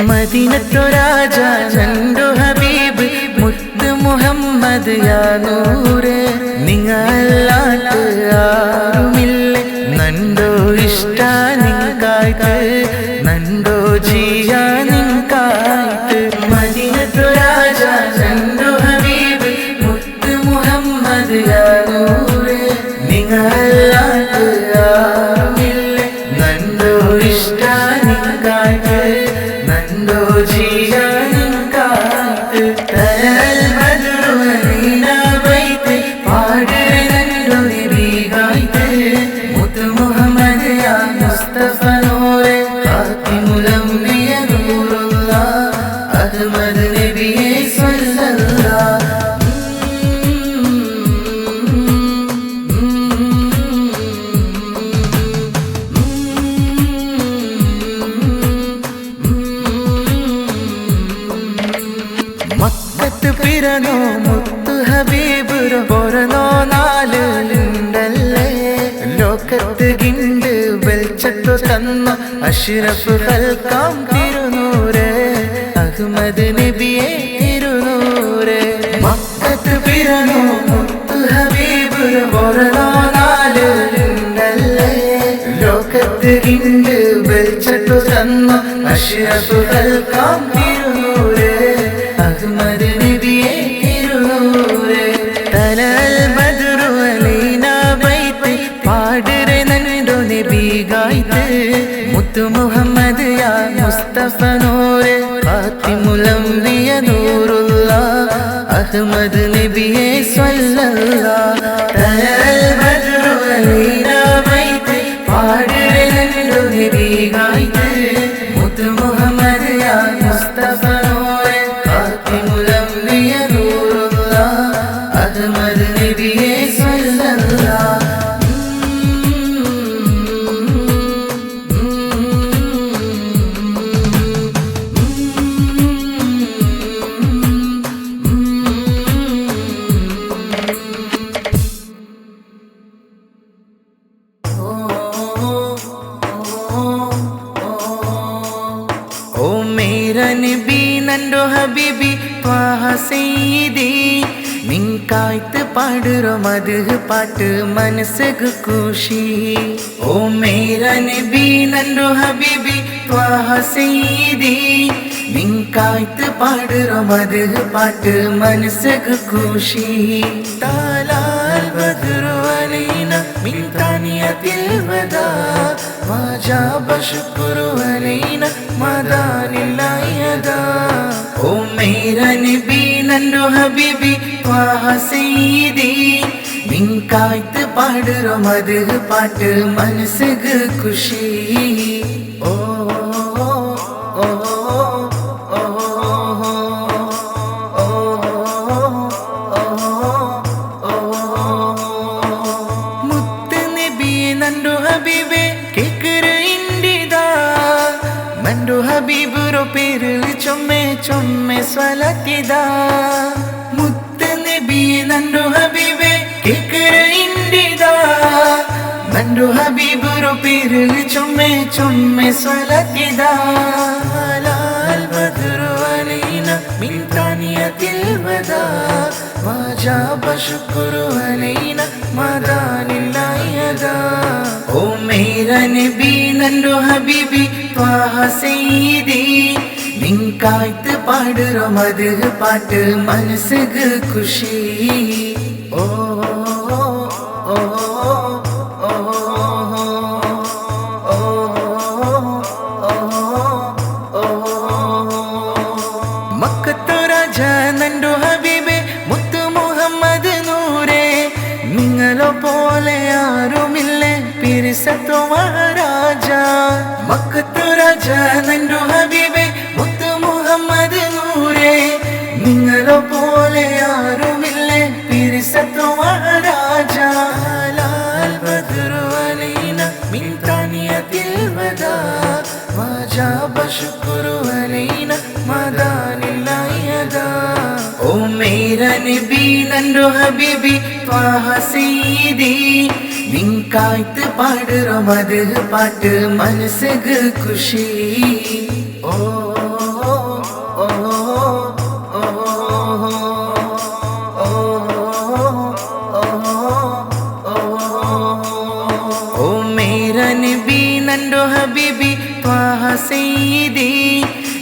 മദീനത്തു രാജ ചന്ദു ഹബീബ് മുത്ത് മുഹമ്മദ് യാ നൂറെ നിങ്ങളല്ലാത്ത ആരുമില്ല നണ്ടോ ഇഷ്ട നിങ്ങായിട്ട് നണ്ടോ ജിയ നിങ്ങായിട്ട് മദീനത്തു രാജ ചന്ദു ഹബീബ് മുത്ത് മുഹമ്മദ് യാ നൂറെ നിങ്ങളല്ലാത്ത ആരുമില്ല നണ്ടോ ഇഷ്ട നിങ്ങായിട്ട് നണ്ടോ ജിയ നിങ്ങായിട്ട് തലൽ ബദ്റു അലീനാ ബൈതി പാടിരെ നണ്ടോ നബി ഗായിതെ മുത്തു മുഹമ്മദ് യാ മുസ്തഫ നൂറെ ഖാതിമുൽ അംബിയ നൂറുല്ലാഹ് അഹ്മദ് നബിയെ സ്വല്ലല്ലാഹ് മക്കത്ത് പിറന്നോ മുത്തു ഹബീബ് പൊറന്നോ നാല് ലിണ്ടല്ലേ ലോകത്ത് ഗിണ്ട് വെളിച്ചത്തു തന്നു അഷ്റഫ് ഖൽഖാം തിരുനൂറെ അഹ്മദ് നബിയെ തിരുനൂറെ മക്കത്ത് പിറന്നോ മുത്തു ഹബീബ് പൊറന്നോ നാല് ലിണ്ടല്ലേ ലോകത്ത് ഗിണ്ട് വെളിച്ചത്തു തന്നു അഷ്റഫ് ഖൽഖാം തിരുനൂറെ അഹ്മദ് നബിയെ തിരുനൂറെ തലൽ ബദ്റു അലീനാ ബൈതി പാടിരെ നണ്ടോ നബി ഗായിതെ മുത്തു മുഹമ്മദ് യാ മുസ്തഫ നൂറെ ഖാതിമുൽ അംബിയ നൂറുല്ലാഹ് അഹ്മദ് നബിയെ സ്വല്ലല്ലാഹ് തലൽ ബദ്റു അലീനാ ബൈതി പാടിരെ നണ്ടോ നബി ഗായിതെ മുത്തു മുഹമ്മദ് യാ മുസ്തഫ നൂറെ ഖാതിമുൽ അംബിയ നൂറുല്ലാഹ് അഹ്മദ് നബിയെ സ്വല്ലല്ലാഹ് സയ്യിദി നിൻകായ്ത്ത് പാടുറോ മദ്ഹ് പാട്ട് മനസ്സക്ക് ഖുഷി ഓ മേരാ നബി നൻറോ ഹബീബി ത്വാഹ സയ്യിദി നിൻകായ്ത്ത് പാടുറോ മദ്ഹ് പാട്ട് മനസ്സക്ക് ഖുഷി താലാൽ ബദ്റു അലൈന മിൻ താനിയത്തിൽ വദാ വജബ ശുക്രു അലൈന മദാനില്ലാഹി യദാ ഓ മേരാ നബി നൻറോ ഹബീബി ത്വാഹ സയ്യിദി നിൻകായ്ത്ത് പാടുറോ മദ്ഹ് പാട്ട് മനസ്സക്ക് ഖുഷി ഓ ഓ മുത്ത് നബി നൻറോ ഹബീബേ കേക്കറ് ഇന്ദിദാ നൻറോ ഹബീബുറോ പേര് ചൊമ്മെ ചൊമ്മെ സ്വലത്തിദാ മുത്ത് നബി നൻറോ ഹബീബേ കേക്കറ് ഇന്ദിദാ നൻറോ ഹബീബുറോ പേര് ചൊമ്മെ ചൊമ്മെ സ്വലത്തിദാ ഹലാൽ ബദ്റു അലൈന മിൻ താനിയത്തിൽ വദാ വജബ ശുക്രു അലൈന മദാനില്ലാഹി യദാ ഓ മേരാ നബി നൻറോ ഹബീബി ത്വാഹ സയ്യിദി നിൻകായ്ത്ത് പാടുറോ മദ്ഹ് പാട്ട് മനസ്സക്ക് ഖുഷി ഓ ഓ മക്കത്തു രാജ നൻറോ ഹബീബേ മുത്തു മുഹമ്മദ് നൂറേ നിങ്ങളോ പോലെ ആരുമില്ലേ പിരിസത്തോ മഹാരാജ മക്കത്തു രാജ നൻറോ ഹബീബേ മുത്തു മുഹമ്മദ് നൂറേ നിങ്ങളോ പോലെ ആരുമില്ലേ പിരിസത്തോ മഹാരാജ ഹലാൽ ബദ്റു അലൈന മിൻ താനിയത്തിൽ വദാ വജബ ശുക്രു അലൈന മദാനില്ലാഹി യദാ ഓ മേരാ നബി നൻറോ ഹബീബി ത്വാഹ സയ്യിദി നിൻകായ്ത്ത് പാടുറോ മദ്ഹ് പാട്ട് മനസ്സക്ക് ഖുഷി ഓ ഓ ഓ മേരാ നബി നൻറോ ഹബീബി ത്വാഹ സയ്യിദി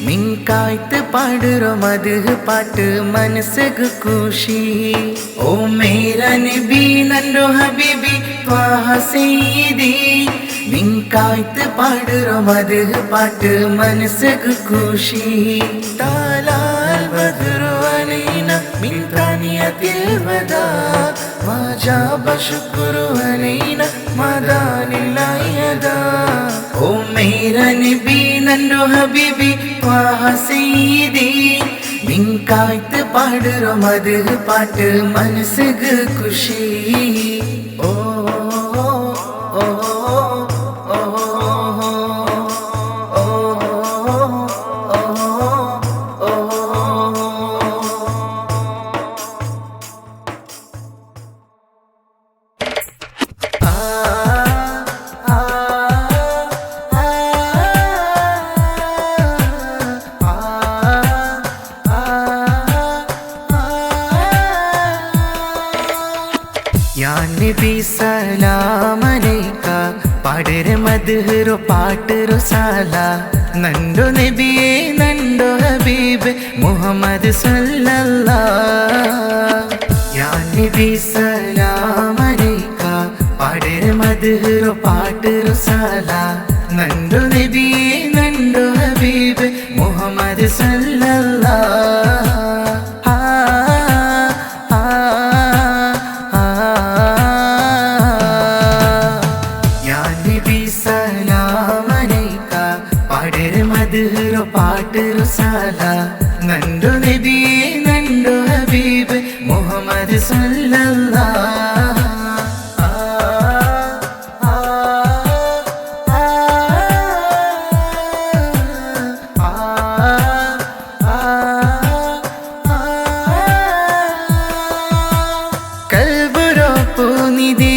നിൻകായ്ത്ത് പാടുറോ മദ്ഹ് പാട്ട് മനസ്സക്ക് ഖുഷി ഓ മേരാ നബി നൻറോ ഹബീബി ത്വാഹ സയ്യിദി നിൻകായ്ത്ത് പാടുറോ മദ്ഹ് പാട്ട് മനസ്സക്ക് ഖുഷി താലാൽ ബദ്റു അലൈന മിൻ താനിയത്തിൽ വദാ വജബ ശുക്രു അലൈന മദാനില്ലാഹി യദാ ഓ മേരാ നബി നൻറോ ഹബീബി ത്വാഹ സയ്യിദി നിൻകായ്ത്ത് പാടുറോ മദ്ഹ് പാട്ട് മനസ്സക്ക് ഖുഷി ഓ ഓ या नबी सलाम अलैका पाडरे मदहरो पाटरो साला नंडो नबिये नंडो हबीब मुहम्मद सल्लल्लाह या नबी सलाम अलैका पाडरे मदहरो पाटरो साला नंडो नबिये नंडो हबीब मुहम्मद सल्लल्लाह पाटरो साला नंडो नबिये नंडो हबीब मुहम्मद सल्लल्लाह कल्बरो पुनिदी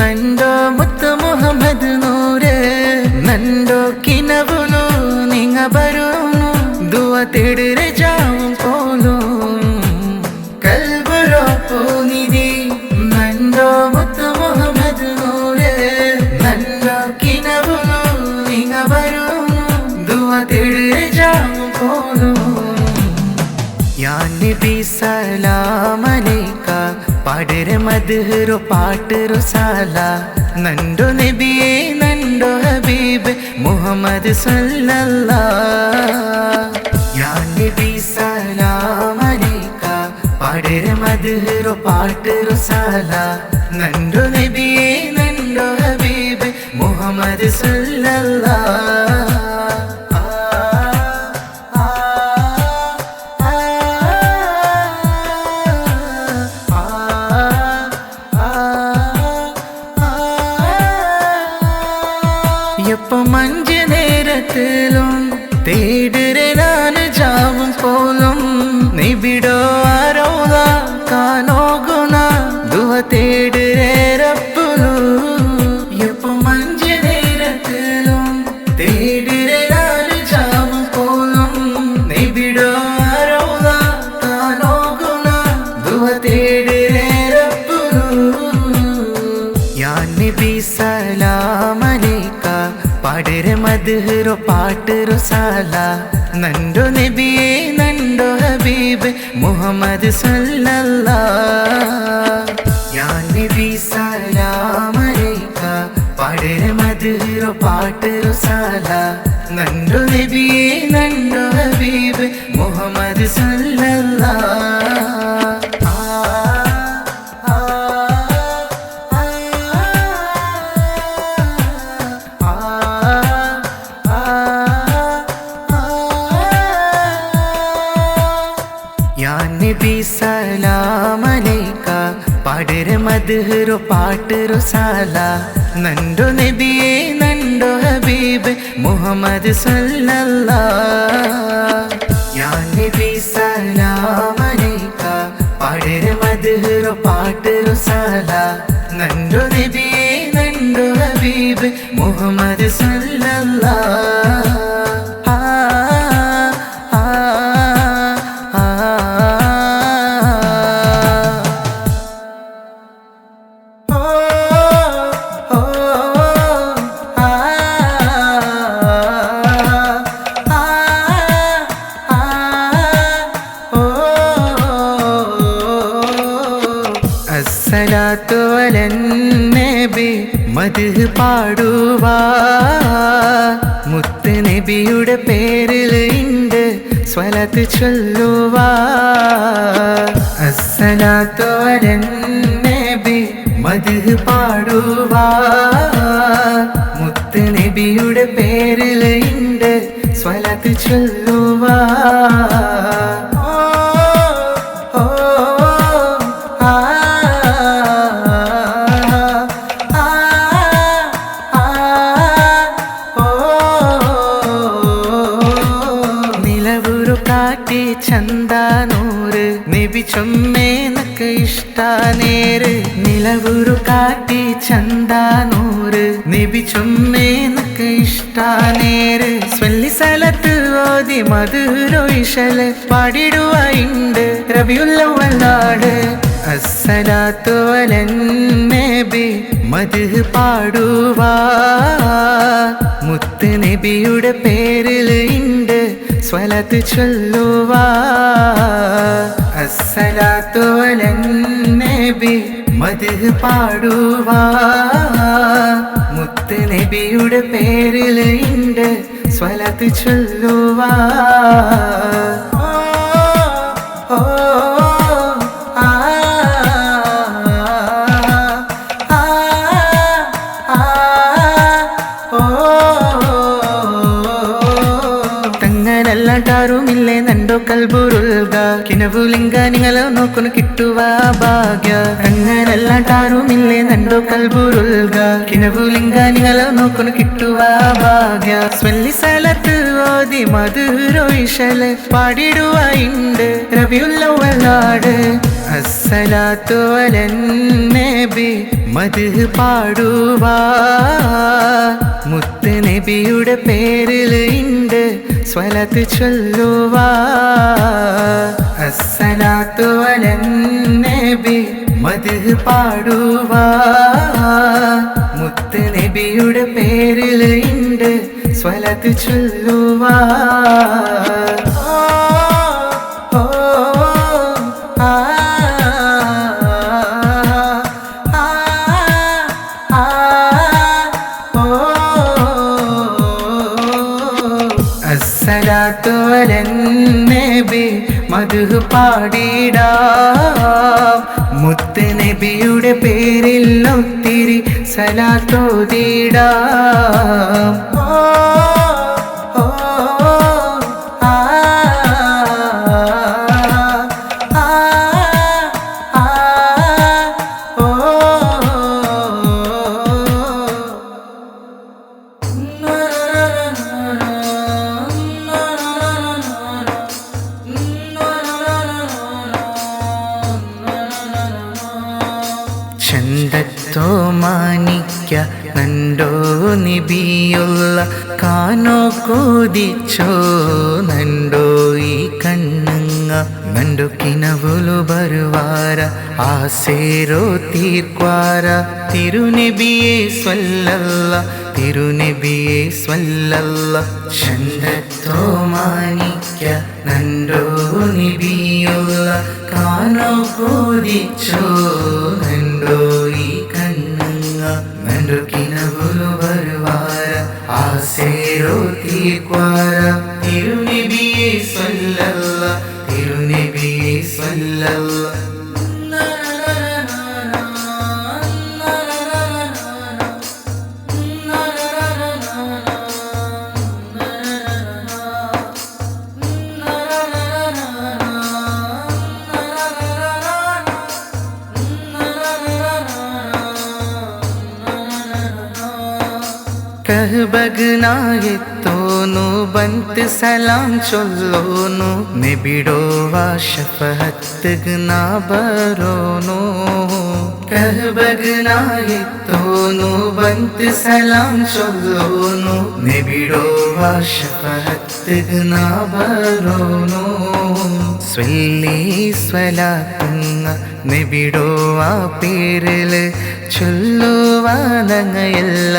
नंडो मुत्तु मुहम्मद नूरे नंडो किनबुलु बरूनु दुआ तेरे जाऊं कोलू सलाम अलैका पाडरे मदहरो पाटरो साला नंडो नबिये नंडो हबीब मुहम्मद सल्लल्लाह या नबी सलाम अलैका पाडरे मदहरो पाटरो साला नंडो नबिये नंडो हबीब मुहम्मद सल्लल्लाह മഞ്ച് നേരത്തിലും തേടരെ ഞാൻ ജാവും പോലും നിബിടോ ആരോള കാനോഗുണ ദുവ തേടരെ റബ്ബുലു യപ്പ മഞ്ച് നേരത്തിലും തേടരെ ഞാൻ ജാവും പോലും നിബിടോ ആരോള കാനോഗുണ ദുവ തേടരെ റബ്ബുലു യാ നബി സലാം अलैका पाडरे मदहरो पाटरो साला नंडो नबिये नंडो हबीब मुहम्मद सल्लल्लाह या नबी सलाम अलैका पाडरे मदहरो पाटरो साला नंडो नबिये नंडो हबीब मुहम्मद सल्लल्लाह या नबी सलाम अलैका पाडरे मदहरो पाटरो साला नंडो नबिये नंडो हबीब मुहम्मद सल्लल्लाह या नबी सलाम अलैका पाडरे मदहरो पाटरो साला नंडो नबिये नंडो हबीब मुहम्मद सल्लल्लाह സലാത്തു അലന്നബി മദ്ഹ് പാടുവാ മുത്ത് നബിയുടെ പേരിൽ ഉണ്ട് സ്വലാത്ത് ചൊല്ലുവാ അസ്സലാത്തു അലന്നബി മദ്ഹ് പാടുവാ മുത്ത് നബിയുടെ പേരിൽ ഉണ്ട് സ്വലാത്ത് ചൊല്ലുവാ കാട്ടി ചന്ദാനൂറ് നബി ചൊമ്മേനക്ക് ഇഷ്ടാനേര് നിലവുരു കാട്ടി ചന്ദാനൂറ് നബി ചൊമ്മേനക്ക് ഇഷ്ടാനേര് സ്വല്ലി സ്ഥലത്ത് ഓതി മധുരോ ഇശല് പാടിടുക ഉണ്ട് റബിയുല്ലവ്വലാണ് അസ്സലാത്തു അലന്നബി മദ്ഹ് പാടുവാ മുത്ത് നബിയുടെ പേരിൽ ഉണ്ട് സ്വലാത്ത് ചൊല്ലുവാ അസ്സലാത്തു അലന്നബി മദ്ഹ് പാടുവാ മുത്ത് നബിയുടെ പേരിൽ ഉണ്ട് സ്വലാത്ത് ചൊല്ലുവാ ാരുമില്ലേ നണ്ടോ കൽബുരുൽഗ കിനവുലിംഗ നിങ്ങളെ നോക്കുന്നു കിട്ടുക ഭാഗ്യ അങ്ങനല്ലാട്ടാരുമില്ലേ നണ്ടോ കൽബുരുൽഗ കിനവുലിംഗ നിങ്ങളെ നോക്കുന്നു കിട്ടുക ഭാഗ്യ സ്വല്ലി സ്ഥലത്ത് ഓതി മധുരോ ഇശല് പാടിടുക ഉണ്ട് റബിയുല്ലവ്വലാണ് അസ്സലാത്തു അലന്നബി മദ്ഹ് പാടുവാ മുത്ത് നബിയുടെ പേരിൽ ഉണ്ട് സ്വലാത്ത് ചൊല്ലുവാ അസ്സലാത്തു അലന്നബി മദ്ഹ് പാടുവാ മുത്ത് നബിയുടെ പേരിൽ ഉണ്ട് സ്വലാത്ത് ചൊല്ലുവാ മദ്ഹ് പാടിടാം. മുത്ത് നബിയുടെ പേരിൽ ഒത്തിരി സലാത്തോതിടാം. ഓ ആ ആ ആ ഓ ചന്തത്തോ മാനിക്ക നണ്ടോ നബിയുള്ള കാനോ കോതിച്ചോ നണ്ടോ ഈ കണ്ണുങ്ങ നണ്ടു കിനവുಲು ಬರುವಾರ ಆಸೇರೋ ತೀರ್ಕ್ವಾರ തിരുനബിയെ സ്വല്ലല്ല തിരുനബിയെ സ്വല്ലല്ല. ചന്തത്തോ മാനിക്ക നണ്ടോ നബിയുള്ള കാനോ കോതിച്ചോ നണ്ടോ ഈ കണ്ണുങ്ങ നണ്ടു കിനവുಲು ಬರುವಾರ ആസേರೋ ತೀರ್ಕ್ವಾರ തിരുനബിയെ സ്വല്ലല്ല തിരുനബിയെ സ്വല്ലല്ല. കഹ്ബഗ്നായെത്തോന്നു ബന്ത് സലാം ചൊല്ലോന്നു നിബിടോവ ശഫഹത്ത്ഗ്നാ ബരോന്നു. കഹ്ബഗ്നായെത്തോന്നു ബന്ത് സലാം ചൊല്ലോന്നു നിബിടോവ ശഫഹത്ത്ഗ്നാ ബരോന്നു. സ്വല്ലി സ്വലാത്തുങ്ങ നിബിടോവ പേരില് ചൊല്ലുവാനങ്ങയല്ല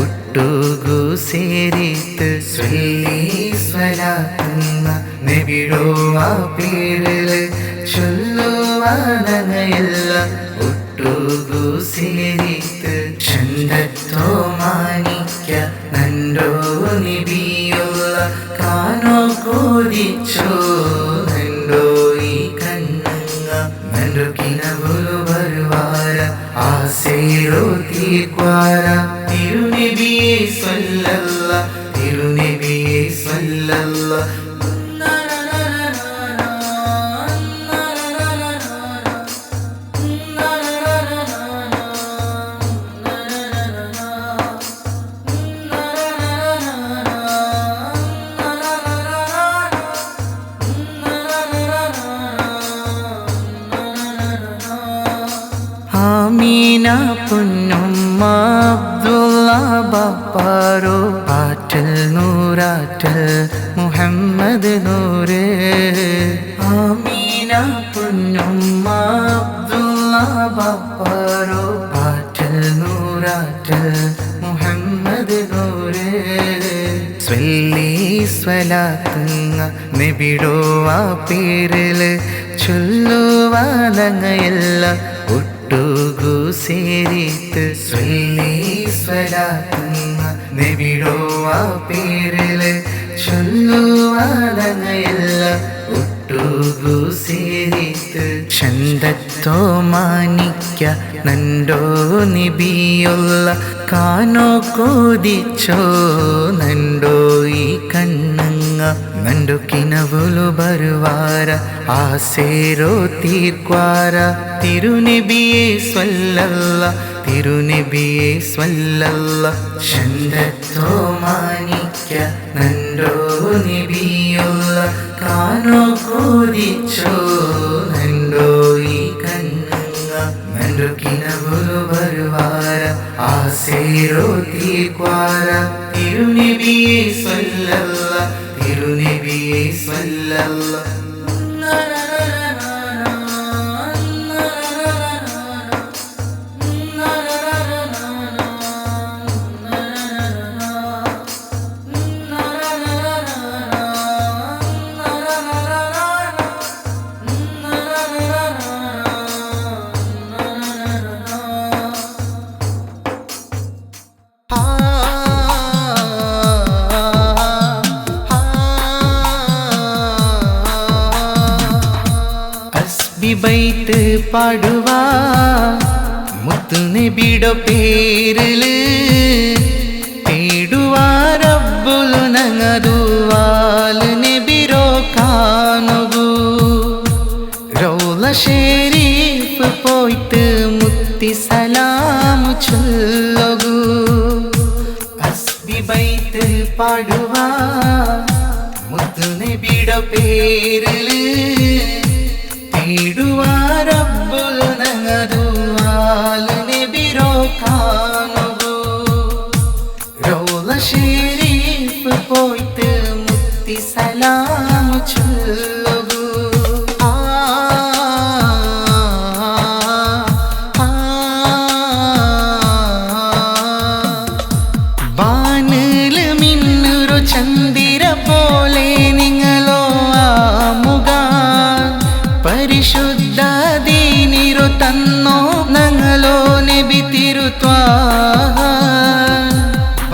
ഒട്ടുകു ಸೇರಿತು. സ്വല്ലി സ്വലാത്തുന്ന നബിടോവ പേരില് ചൊല്ലുവാനങ്ങയല്ല ഒട്ടുകു ಸೇರಿತು. ചന്തത്തോ മാനിക്ക നണ്ടോ നബിയുള്ള കാനോ കോതിച്ചോ നണ്ടോ ഈ കണ്ണുങ്ങ നണ്ടു കിനവുಲು ಬರುವಾರ ಆಸೇರೋ ತೀರ್ಕ್ವಾರ തിരുനബിയെ സ്വല്ലല്ല തിരുനബിയെ സ്വല്ലല്ല. ആമീന പൊന്നുമ്മ അബ്ദുള്ള ബാപ്പാരോ ആറ്റൽ നൂറാറ്റൽ മുഹമ്മദ് നൂറ്. ആമീന പൊന്നുമ്മ അബ്ദുള്ള ബാപ്പാരോ ആറ്റൽ നൂറാറ്റൽ മുഹമ്മദ് നൂറ്. സ്വല്ലി സ്വലാത്തുങ്ങ നബിടോവ പേരില് ചൊല്ലുവാനങ്ങയല്ല ഒട്ടുകു ಸೇರಿತು. സ്വല്ലി സ്വലാത്തുങ്ങ നബിടോവ പേരില് ചൊല്ലുവാനങ്ങയല്ല ഒട്ടുകു ಸೇರಿತು. ചന്തത്തോ മാനിക്ക നണ്ടോ നബിയുള്ള കാനോ കോതിച്ചോ നണ്ടോ ഈ കണ്ണുങ്ങ നണ്ടു കിനവുಲು ಬರುವಾರ ಆಸೇರೋ ತೀರ್ಕ್ವಾರ തിരുനബിയെ സ്വല്ലല്ല തിരുനബിയെ സ്വല്ലല്ല. ചന്തത്തോ മാനിക്ക നണ്ടോ നബിയുള്ള കാനോ കോതിച്ചോ നണ്ടോ ഈ കണ്ണുങ്ങ നണ്ടു കിനവുಲು ಬರುವಾರ ಆಸೇರೋ ತೀರ್ಕ್ವಾರ തിരുനബിയെ സ്വല്ലല്ല തിരുനബിയെ സ്വല്ലല്ല. ബൈത്ത് പാടുവാ മുത്തു നബിയുടെ പേരില് തേടുവാ റബ്ബുൽ നങ്ങതുവാൽ നബിരോ കാണുകൂ റൗള ഷരീഫ് പോയിട്ട് മുത്തി സലാം ചൊല്ലുകൂ അസ്ബി ബൈത്ത് പാടുവാ മുത്തു നബിയുടെ പേരില് തേടുവാ റബ്ബുൽ നങ്ങതുവാൽ നബിരോ കാണുകൂ റൗള ഷരീഫ് പോയിട്ട് മുത്തി സലാം ചൊല്ലുകൂ ബാനില് മിന്നൊരു ചന്ദിര പോലെ നിങ്ങളോ ആമുക പരിശുദ്ധ ദീനിരു തന്നോ ഞങ്ങളോ നബി തിരുത്വാഹ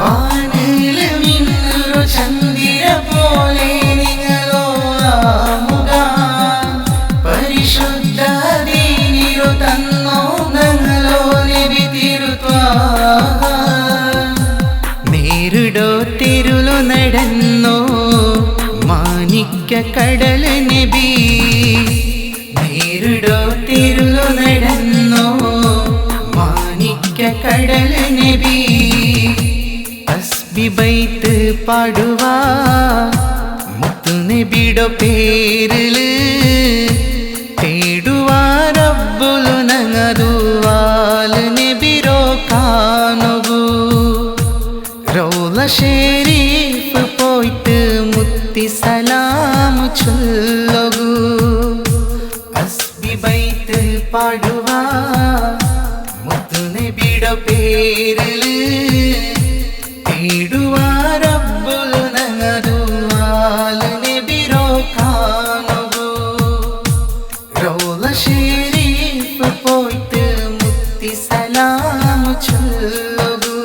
ബാനില് മിന്നൊരു ചന്ദിര പോലെ നിങ്ങളോ ആമുക പരിശുദ്ധ ദീനിരു തന്നോ ഞങ്ങളോ നബി തിരുത്വാഹ നേരിടോ തിരുളു നടന്നോ മാണിക്യ കടൽ നബി നേരിടോ തിരുളു നടന്നോ മാണിക്യ കടൽ നബി അസ്ബി ബൈത്ത് പാടുവാ മുത്തു നബിയുടെ പേരില് തേടുവാ റബ്ബുൽ നങ്ങതുവാൽ നബിരോ കാണുകൂ റൗള ഷരീഫ് പോയിട്ട് മുത്തി സലാം ചൊല്ലുകൂ അസ്ബി ബൈത്ത് പാടുവാ മുത്തു നബിയുടെ പേരില് തേടുവാ റബ്ബുൽ നങ്ങതുവാൽ നബിരോ കാണുകൂ റൗള ഷരീഫ് പോയിട്ട് മുത്തി സലാം ചൊല്ലുകൂ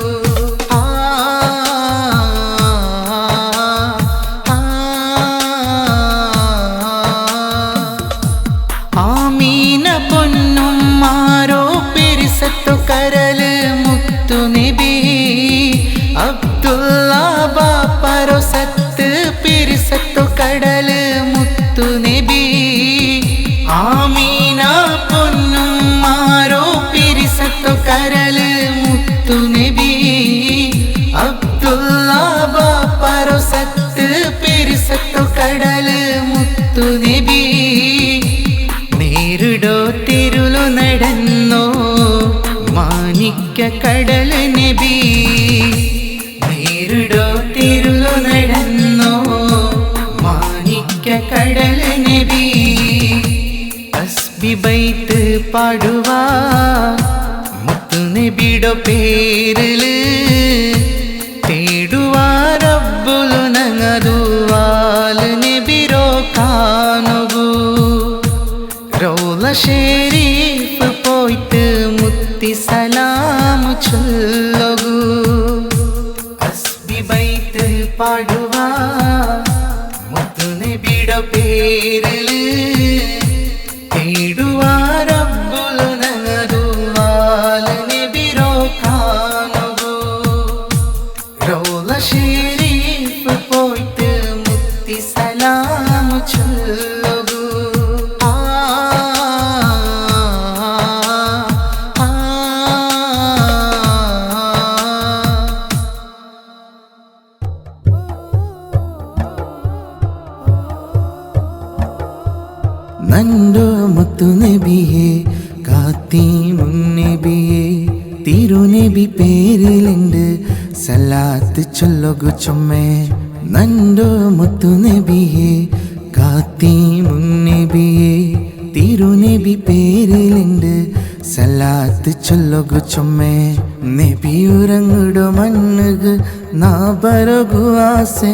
ആമീന പൊന്നും മാരോ പെരിസത്തു കരല് മുത്തു നബി അബ്ദുള്ള ബാപ്പരോ സത്ത് പെരിസത്തു കടല് മുത്തു നബി ആമീന പൊന്നും മാരോ പെരിസത്തു കരല് മുത്തു നബി അബ്ദുള്ള ബാപ്പരോ സത്ത് പെരിസത്തു കടല് മുത്തു നബി നേരിടോ തിരുളു നടന്നോ മാണിക്യ കടൽ നബി നേരിടോ തിരുളു നടന്നോ മാണിക്യ കടൽ നബി അസ്ബി ബൈത്ത് പാടുവാ മുത്തു നബിയുടെ പേരില് തേടുവാ റബ്ബുൽ നങ്ങതുവാൽ നബിരോ കാണുകൂ റൗള ഷരീഫ് പോയിട്ട് മുത്തി സലാം ചൊല്ലുകൂ അസ്ബി ബൈത്ത് പാടുവാ മുത്തു നബിയുടെ പേരില് തേടുവാ റബ്ബുൽ നങ്ങതുവാൽ നബിരോ കാണുകൂ റൗള ഷരീഫ് പോയിട്ട് മുത്തി സലാം ചൊല്ലുകൂ നണ്ടോ മുത്തു നബിയെ കാത്തി മുന്നബിയെ തിരുനബി പേരിലുണ്ട് സലാത്ത് ചൊല്ലുകു ചൊമ്മേ നണ്ടോ മുത്തു നബിയെ കാത്തി മുന്നബിയെ തിരുനബി പേരിലുണ്ട് സലാത്ത് ചൊല്ലുകു ചൊമ്മേ നബിയുറങ്ങിടോ മണ്ണുക നാ ബരഗു ആസെ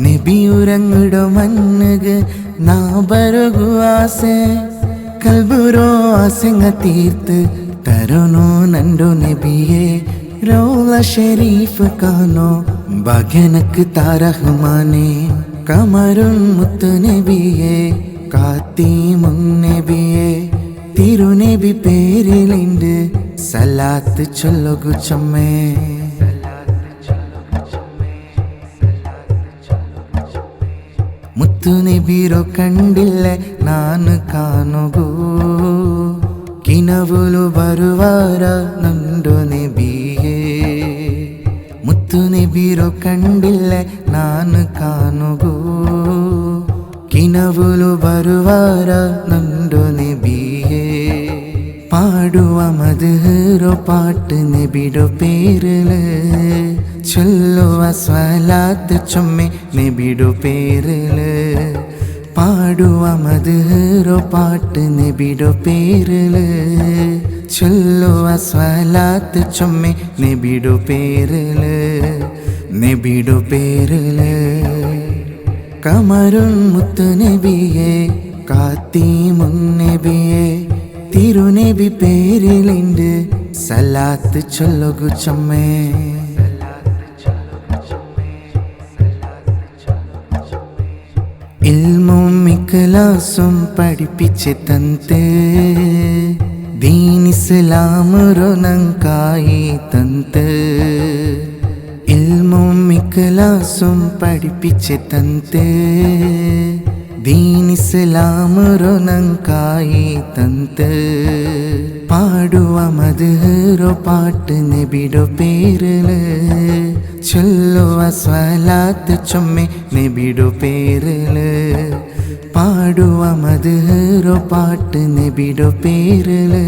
നബിയുറങ്ങിടോ മണ്ണുക ನಾ ಬರಗು ಆಸೆ ಕಲ್ಬುರೋ ಆಸೆಂಗ ತೀರ್ತು ತರೋನೋ ನಂಡೋ ನಬಿಯೇ ರೌಲ ಶರೀಫ್ ಕಾನೋ ಭಾಗ್ಯನಕ್ ತಾರಹಮಾನೆ ಕಮರುನ್ ಮುತ್ತು ನಬಿಯೇ ಕಾತಿ ಮುನ್ನಬಿಯೇ തിരുനബി പേരിലുണ്ട് സലാത്ത് ചൊല്ലുകു ചൊമ്മേ. ಮುತ್ತುನಬಿರೋ ಕಂಡಿಲ್ಲೆ ನಾನು ಕಾಣುಗು ಕಿನವುಲು ಬರುವಾರ ನಂಡು ನಬಿಯೇ. ಮುತ್ತುನಬಿರೋ ಕಂಡಿಲ್ಲೆ ನಾನು ಕಾಣುಗು ಕಿನವುಲು ಬರುವಾರ ನಂಡು ನಬಿಯೇ. പാടുവ മദ്ഹറോ പാട്ട് നബിയുടെ പേരില് ചൊല്ലുവ സ്വലാത്ത് ചൊമ്മേ നബിയുടെ പേരില്. പാടുവ മദ്ഹറോ പാട്ട് നബിയുടെ പേരില് ചൊല്ലുവ സ്വലാത്ത് ചൊമ്മേ നബിയുടെ പേരില്. നബിയുടെ പേരില് കമറുൻ മുത്തു നബിയെ കാത്തിമുൻ നബിയെ തിരുനബി പേരിലുണ്ട് സലാത്ത് ചൊല്ലുകു ചൊമ്മേ. ഇൽമും ഇഖ്ലാസും പഠിപ്പിച്ച് തന്ത് ദീൻ ഇസ്ലാമൊരു നങ്കായി തന്ത്. ഇൽമും ഇഖ്ലാസും പഠിപ്പിച്ച് തന്ത് ദീൻ ഇസ്ലാമൊരു നങ്കായി തന്ത്. പാടുവ മദ്ഹറോ പാട്ട് നബിയുടെ പേരില് ചൊല്ലുവ സ്വലാത്ത് ചൊമ്മേ നബിയുടെ പേരില്. പാടുവ മദ്ഹറോ പാട്ട് നബിയുടെ പേരില്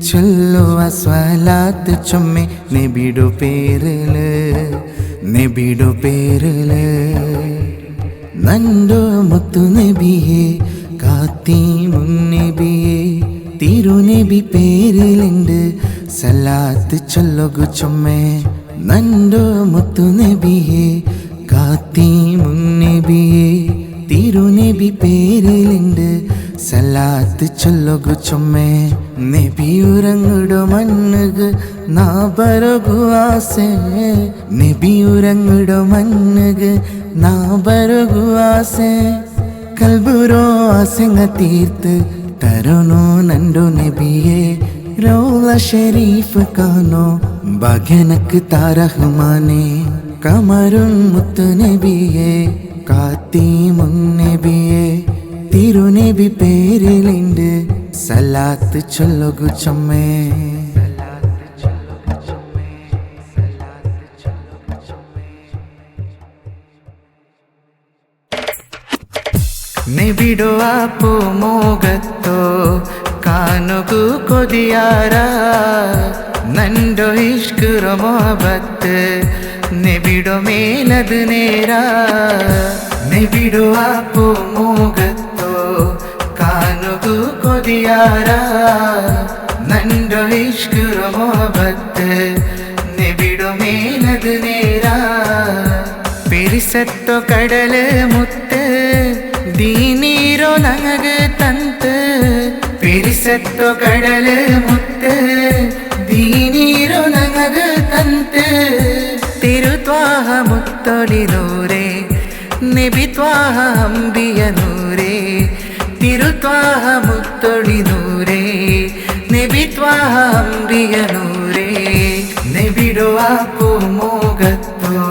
ചൊല്ലുവ സ്വലാത്ത് ചൊമ്മേ നബിയുടെ പേരില്. നബിയുടെ പേരില് നണ്ടോ മുത്തു നബിയെ കാത്തിമുൻ നബിയെ തിരുനബി പേരിലുണ്ട് സലാത്ത് ചൊല്ലുകു ചൊമ്മേ. നണ്ടോ മുത്തു നബിയെ കാത്തിമുൻ നബിയെ തിരുനബി പേരിലുണ്ട് സലാത്ത് ചൊല്ലുകു ചൊമ്മേ. നബിയുറങ്ങുടോ മണ്ണുക് നാ ബരഗു ആസെ. നബിയുറങ്ങുടോ മണ്ണുക് നാ ബരഗു ആസെ. കൽബുരോ ആസെങ്ങ തീർത്ത് തരണോ നണ്ടു നബിയെ. റൗള ഷരീഫ് കാനോ ഭാഗ്യനക്ക് താരഹ്മാനെ. കമറുൻ മുത്തു നബിയെ കാത്തിമുൻ നബിയെ തിരുനബി പേരിലുണ്ട് സലാത്ത് ചൊല്ലുകു ചൊമ്മേ. നബിയുടെ ആപ്പു മോഗത്തോ കാനുകു കൊതിയാര. നണ്ടോ ഇഷ്കുറോ മോഹബത്ത് നബിയുടെ മേലത് നേര. നബിയുടെ ആപ്പു മോഗത്തോ കാനുകു കൊതിയാര. നണ്ടോ ഇഷ്കുറോ മോഹബത്ത് നബിയുടെ മേലത് നേര. പിരിസത്തോ കടല് മുത്ത് ദീനീരോ നങ്ങ് തന്ത്. പിരിസത്തോ കടല് മുത്ത് ദീനീരോ നങ്ങ് തന്ത്. തിരുത്വാഹ മുത്തൊളി നൂരേ നബി ത്വാഹ അംബിയ നൂരേ. തിരുത്വാഹ മുത്തൊളി നൂരേ നബി ത്വാഹ അംബിയ നൂരേ. നബിയുടെ ആപ്പു മോഗത്തോ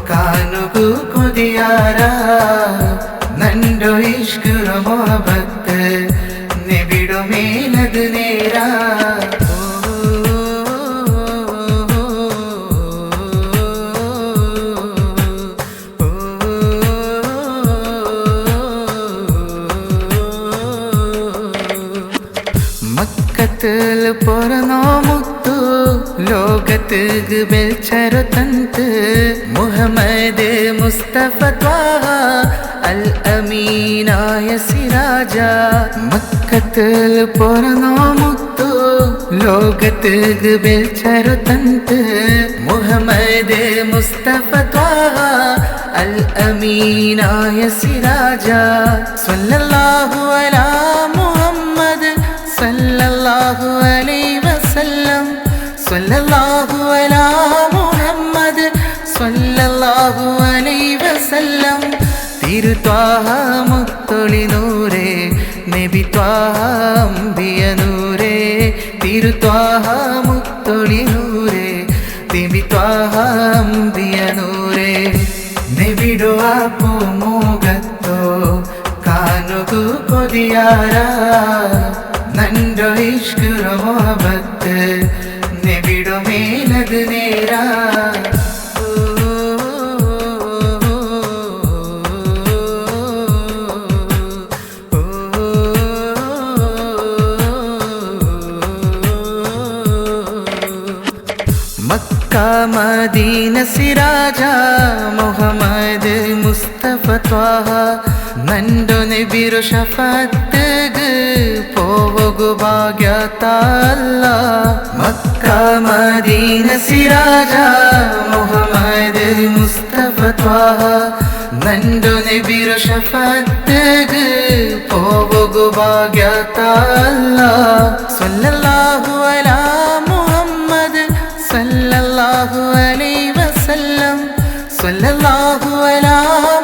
കാനുകു കൊതിയാര. നണ്ടോ ഇഷ്കുറോ മോഹബത്ത് നബിയുടെ മേലത് നേര. മക്കത്തിൽ പൊറന്നോ മുത്തു ലോകത്ത് ബെൽച്ചരോ തന്ത്. മുഹമ്മദ് മുസ്തഫ ത്വാഹ അൽ അമീനായ സിരാജ. മക്കത്തിൽ പൊറന്നോ മുത്തു ലോകത്ത് ബെൽച്ചരോ തന്ത്. മുഹമ്മദ് മുസ്തഫ ത്വാഹ അൽ അമീനായ സിരാജ. സ്വല്ലല്ലാഹു അലാ മുഹമ്മദ് സല്ലല്ലാഹു അലൈഹി വസല്ലം. സ്വല്ലല്ലാഹു അലാ മുഹമ്മദ് സല്ലല്ലാഹു അലൈഹി വസല്ലം. തിരുത്വാഹ മുത്തൊളി നൂരേ നബി ത്വാഹ അംബിയ നൂറേ തിരുത്വാഹ മുത്തൊളി നൂറേ നബി ത്വാഹ അംബിയ നൂറേ നബിയുടെ ആ പൂമുഖത്തോ ಕಾನುಗು ಕೊದಿಯಾರ ನಂಡೊ ಇಷ್ಕುರ ಮೊಹಬತ್ ನೆಬಿಡೊ ಮೇಲದು ನೇರ मक्का मदीना सिराजा मोहम्मद मुस्तफा त्वाहा ನಂಡು ನಬಿರು ಶಫಾತ್ಗ ಪೋವಗು ಭಾಗ್ಯತ ಅಲ್ಲ ಮಕ್ಕಾ ಮದೀನಾ ಸಿರಾಜ ಮುಹಮ್ಮದ್ ಮುಸ್ತಫಾ ತ್ವಾಹ ನಂಡು ನಬಿರು ಶಫಾತ್ಗ ಪೋವಗು ಭಾಗ್ಯತ ಅಲ್ಲ ಸಲ್ಲಲ್ಲಾಹು ಅಲಾ ಮುಹಮ್ಮದ್ ಸಲ್ಲಲ್ಲಾಹು ಅಲೈಹಿ ವಸಲ್ಲಂ ಸಲ್ಲಲ್ಲಾಹು ಅಲಾ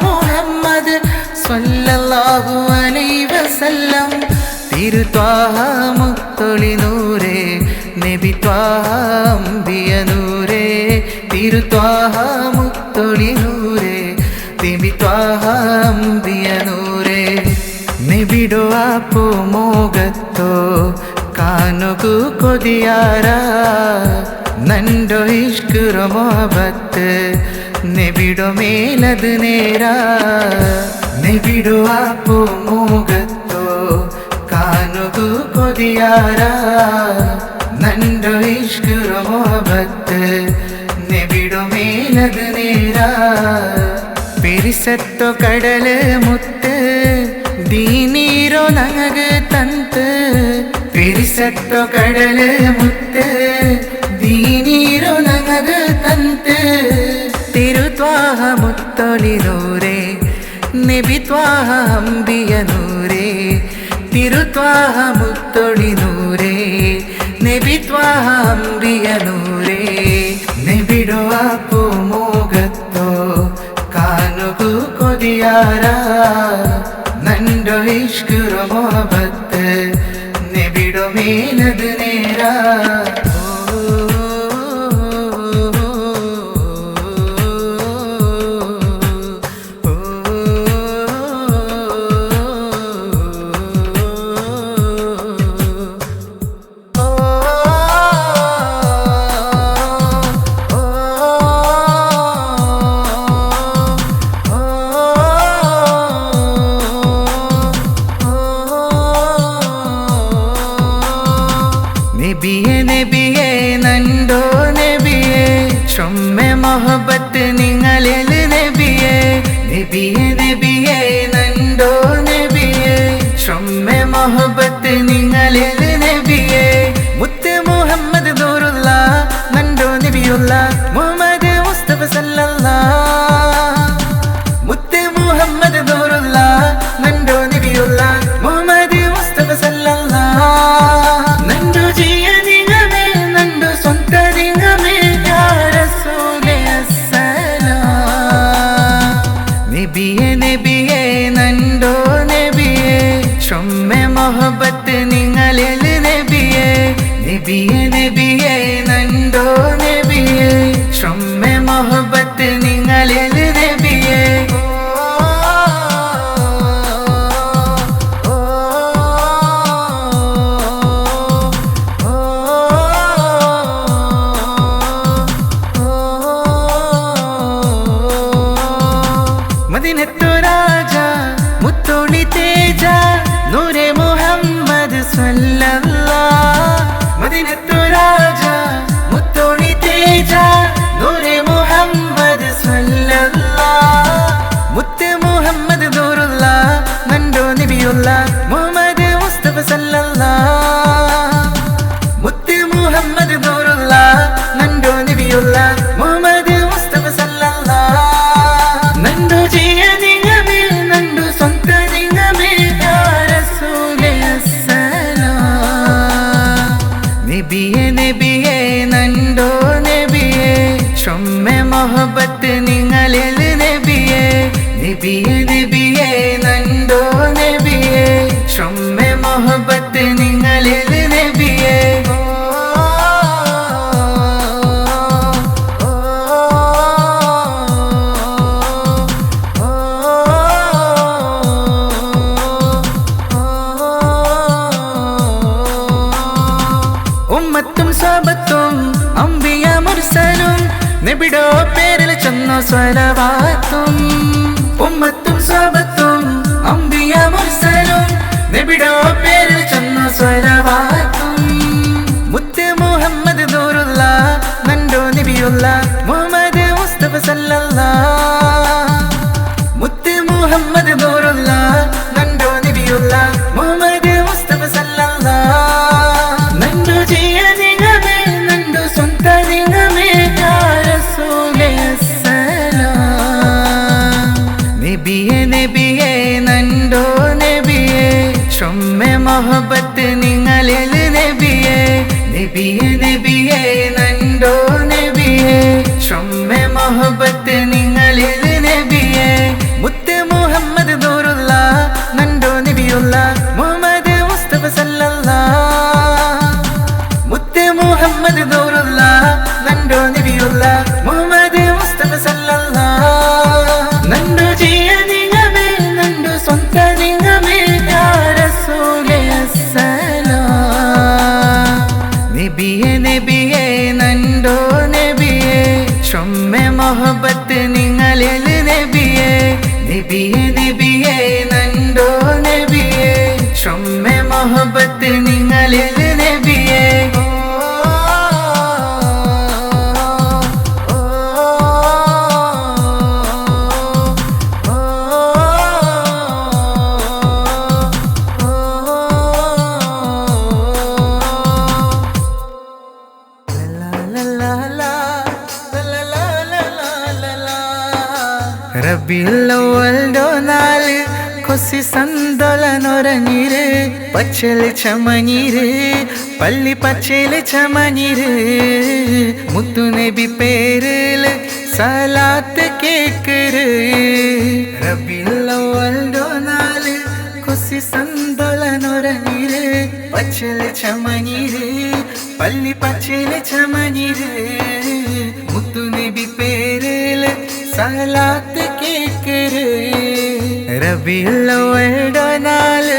മുഹമ്മദ് സല്ലല്ലാഹു അലൈഹി വസല്ലം തിരുത്വാഹ മുത്തൊളി നൂറേ നബി ത്വാഹ അംബിയ നൂറേ തിരുത്വാഹ മുത്തൊളി നൂറേ നബി ത്വാഹ അംബിയ നൂറേ നബിയുടെ ആ പൂമുഖത്തോ ಕಾನುಗು ಕೊದಿಯಾರ ನಂಡೊ ಇಷ್ಕುರ ಮೊಹಬತ್ ನೆಬಿಡೊ ಮೇಲದು ನೇರ ನೆಬಿಡು ಆ പൂമുഖത്തോ ಕಾನುಗು ಕೊದಿಯಾರ ನಂಡೊ ಇಷ್ಕುರ ಮೊಹಬತ್ ನೆಬಿಡೊ ಮೇಲದು ನೇರ പിരിസത്തോ കടല് മുത്ത് ദീനീരോ നനക് തന്ത് പിരിസത്തോ കടല് മുത്ത് ദീനീരോ നനക് തന്ത് തിരുത്വാഹ മുത്തൊളി നൂറേ നബി ത്വാഹ അംബിയ നൂറേ തിരുത്വാഹ മുത്തൊളി നൂറേ നബി ത്വാഹ അംബിയ നൂറേ നബിയുടെ ആ പൂമുഖത്തോ ಕಾನುಗು ಕೊದಿಯಾರ ನಂಡೊ ಇಷ್ಕುರ ಮೊಹಬತ್ ನೆಬಿಡೊ ಮೇಲದು ನೇರ നബിയേ നബിയേ നണ്ടോ നബിയേ ചൊമ്മെ മൊഹബത്ത് നിങ്ങളിൽ നബിയേ നബിയേ നബിയേ നണ്ടോ നബിയേ ചൊമ്മെ മൊഹബത്ത് നിങ്ങളിൽ നബിയേ മുത്ത് മുഹമ്മദ് നൂറുള്ള നണ്ടോ നബിയുള്ള മുഹമ്മദ് മുസ്തഫ സല്ലല്ലാഹ് മുത്ത് മുഹമ്മദ് നൂറുള്ള നണ്ടോ നബിയുള്ള മുഹമ്മദ് മുസ്തഫ സല്ലല്ലാഹ് നണ്ടു ജിയദിങ്ങമേ നണ്ടു സ്വന്തദിങ്ങമേ യാ റസൂലേ അസ്സലാം നബിയേ നബിയേ നണ്ടോ നബിയേ ചൊമ്മെ മൊഹബത്ത് നിങ്ങളിൽ നബിയേ നബിയേ നബിയേ നണ്ടോ നബിയേ ചൊമ്മെ മൊഹബത്ത് നിങ്ങളിൽ നബിയേ മദീനത്തു രാജ മുത്തൊളി തേജ നൂറേ മുഹമ്മദ് സല്ലല്ലാഹ് മദീനത്തു രാജ മുത്തൊളി തേജ നൂറേ മുഹമ്മദ് സല്ലല്ലാഹ് മുത്ത് മുഹമ്മദ് നൂറുള്ള നണ്ടോ നബിയുള്ള മുഹമ്മദ് മുസ്തഫ സല്ലല്ലാഹ് മുത്ത് മുഹമ്മദ് നൂറുള്ള നണ്ടോ നബിയുള്ള മുഹമ്മദ് മുസ്തഫ സല്ലല്ലാഹ് നണ്ടു ജിയദിങ്ങമേ നണ്ടു സ്വന്തദിങ്ങമേ യാ റസൂലേ അസ്സലാം നബിയേ നബിയേ നണ്ടോ നബിയേ ചൊമ്മെ മൊഹബത്ത് നിങ്ങളിൽ നബിയേ നബിയേ നബിയേ നണ്ടോ നബിയേ ചൊമ്മെ ഉമ്മത്തും സ്വഹബത്തും അംബിയ മുർസലും നബിയുടെ പേരിൽ ചൊന്ന സ്വലവാത്തും. ഉമ്മത്തും സ്വഹബത്തും അംബിയ മുർസലും നബിയുടെ പേരിൽ ചൊന്ന സ്വലവാത്തും. മുത്ത് മുഹമ്മദ് നൂറുള്ള നണ്ടോ നബിയുള്ള മുഹമ്മദ് മുസ്തഫ സല്ലല്ലാഹ്. മുത്ത് മുഹമ്മദ് നൂറുള്ള നണ്ടോ നബിയുള്ള മുഹമ്മദ് മുസ്തഫ സല്ലല്ലാഹ്. നണ്ടു ജിയ നിങ്ങമേ നണ്ടു സ്വന്ത നിങ്ങമേ യാ റസൂലേ അസ്സലാം. നബിയേ നബിയേ നണ്ടോ നബിയേ ചൊമ്മെ മൊഹബത്ത് നിങ്ങളിൽ നബിയേ. നബിയേ നബിയേ നണ്ടോ നബിയേ ചൊമ്മെ മൊഹബത്ത് നിങ്ങളിൽ നബിയേ. മുത്ത് മുഹമ്മദ് നൂറുള്ള നണ്ടോ നബിയുള്ള മുഹമ്മദ് മുസ്തഫ സല്ലല്ലാഹ്. മുത്ത് മുഹമ്മദ് നൂറുള്ള നണ്ടോ നബിയുള്ള മുഹമ്മദ് മുസ്തഫ സല്ലല്ലാഹ്. നണ്ടു ജിയ നിങ്ങമേ നണ്ടു സ്വന്ത നിങ്ങമേ യാ റസൂലേ അസ്സലാം. നബിയേ നബിയേ നണ്ടോ നബിയേ ചൊമ്മെ മൊഹബത്ത് നിങ്ങളിൽ നബിയേ. നബിയേ നബിയേ നണ്ടോ നബിയേ ചൊമ്മെ മൊഹബത്ത് നിങ്ങളിൽ നബിയേ. റബീഉൽ അവ്വൽ നാല് കൊസി സന്തോളനൊരഞ്ഞിര് പച്ചല് ചമഞ്ഞിര് പള്ളി പച്ചല് ചമഞ്ഞിര് മുത്തു നബി പേരില് സലാത്ത് കേക്കര്. റബീഉൽ അവ്വൽ നാല് കൊസി സന്തോളനൊരഞ്ഞിര് പച്ചല് ചമഞ്ഞിര് പള്ളി പച്ചല് ചമഞ്ഞിര് മുത്തു നബി പേരില് സലാത്ത് കേക്കര്. റബീഉൽ അവ്വൽ നാല്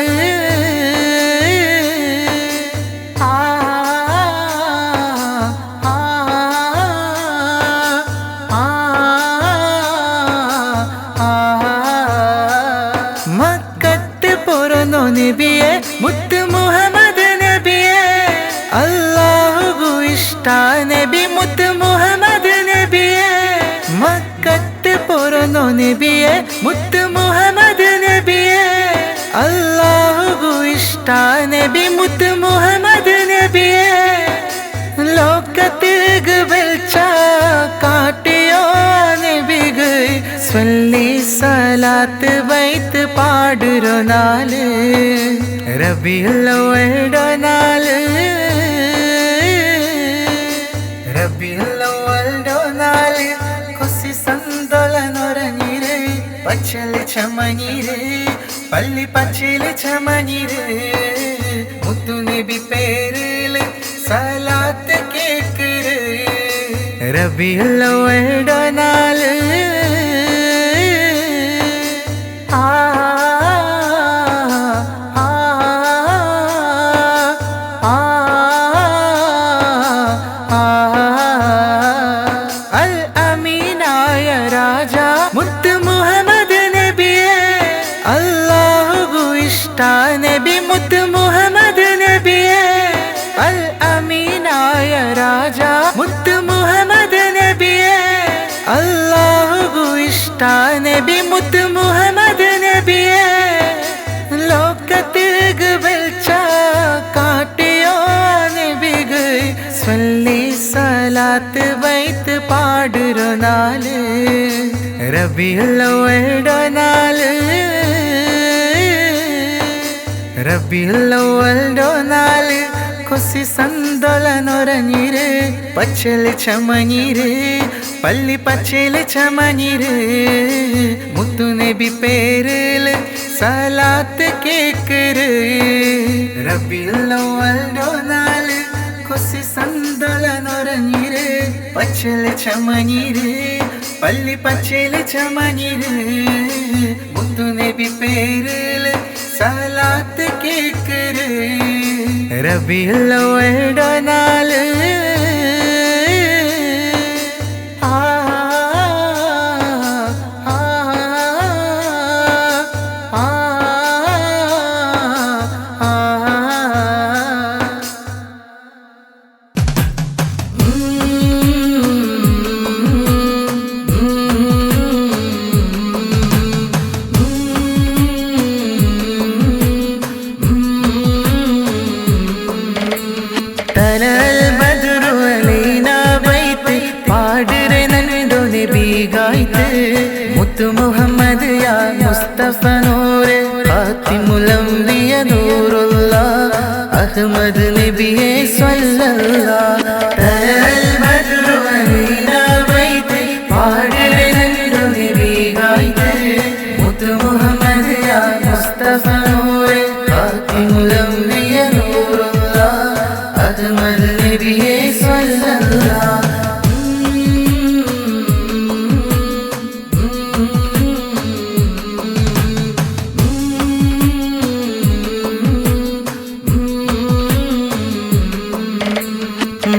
മക്കത്ത് പൊറന്നോ നബിയെ മുത്ത് മുഹമ്മദ് നബിയെ. അല്ലാഹു ഇഷ്ട നബി മുത്ത് മുഹമ്മദ് നബിയെ. മക്കത്ത് പൊറന്നോ നബിയെ മുത്ത് മുഹമ്മദ് നബിയെ. അല്ലാഹു ഇഷ്ട നബി മുത്ത് മുഹമ്മദ് നബിയെ. ലോകത്ത് വെളിച്ച കാട്ടിയോ നബിഗ് സ്വല്ലി സലാത്ത് ബൈത്ത് പാടുരോ നാല്. റബീഉൽ അവ്വൽ നാല് റബീഉൽ അവ്വൽ നാല് കൊസി സന്തോളനൊരഞ്ഞിര് പച്ചല് ചമഞ്ഞിര് പള്ളി പച്ചല് ചമഞ്ഞിര് മുത്തു നബി പേരില് സലാത്ത് കേക്കര്. റബീഉൽ അവ്വൽ നാല് അൽ അമീനായ രാജ മുത്ത് മുഹമ്മദ് നബിയെ. അല്ലാഹു ഇഷ്ട നബി മുത്ത് മുഹമ്മദ് നബിയെ. അൽ അമീനായ രാജ മുത്ത് മുഹമ്മദ് നബിയെ. അല്ലാഹു ഇഷ്ട നബി മുത്ത് മുഹമ്മദ് നബിയെ. ലോകത്ത് വെളിച്ച കാട്ടിയോ നബിഗ് സ്വല്ലി സലാത്ത് ബൈത്ത് പാടുരോ നാല്. റബീഉൽ അവ്വൽ നാല് റബീഉൽ അവ്വൽ നാല് കൊസി സന്തോളനൊരഞ്ഞിര് പച്ചല് ചമഞ്ഞിര് പള്ളി പച്ചല് ചമഞ്ഞിര് മുത്തു നബി പേരില് സലാത്ത് കേക്കര്. റബീഉൽ അവ്വൽ നാല് കൊസി സന്തോളനൊരഞ്ഞിര് പച്ചല് ചമഞ്ഞിര് പള്ളി പച്ചല് ചമഞ്ഞിര് മുത്തു നബി പേരില് സലാത്ത് കേക്കര്. റബീഉൽ അവ്വൽ സ്വല്ലല്ലാഹ് തലൽ ബദ്റു അലൈനാ ബൈതി പാടരെ നണ്ടു നബിഗായിത് മുത്തു മുഹമ്മദ് യാ മുസ്തഫ നൂറെ ഫാത്തിമുൽ അംബിയ നൂറുല്ലാഹ് അഹ്മദ് നബിയെ സ്വല്ലല്ലാഹ്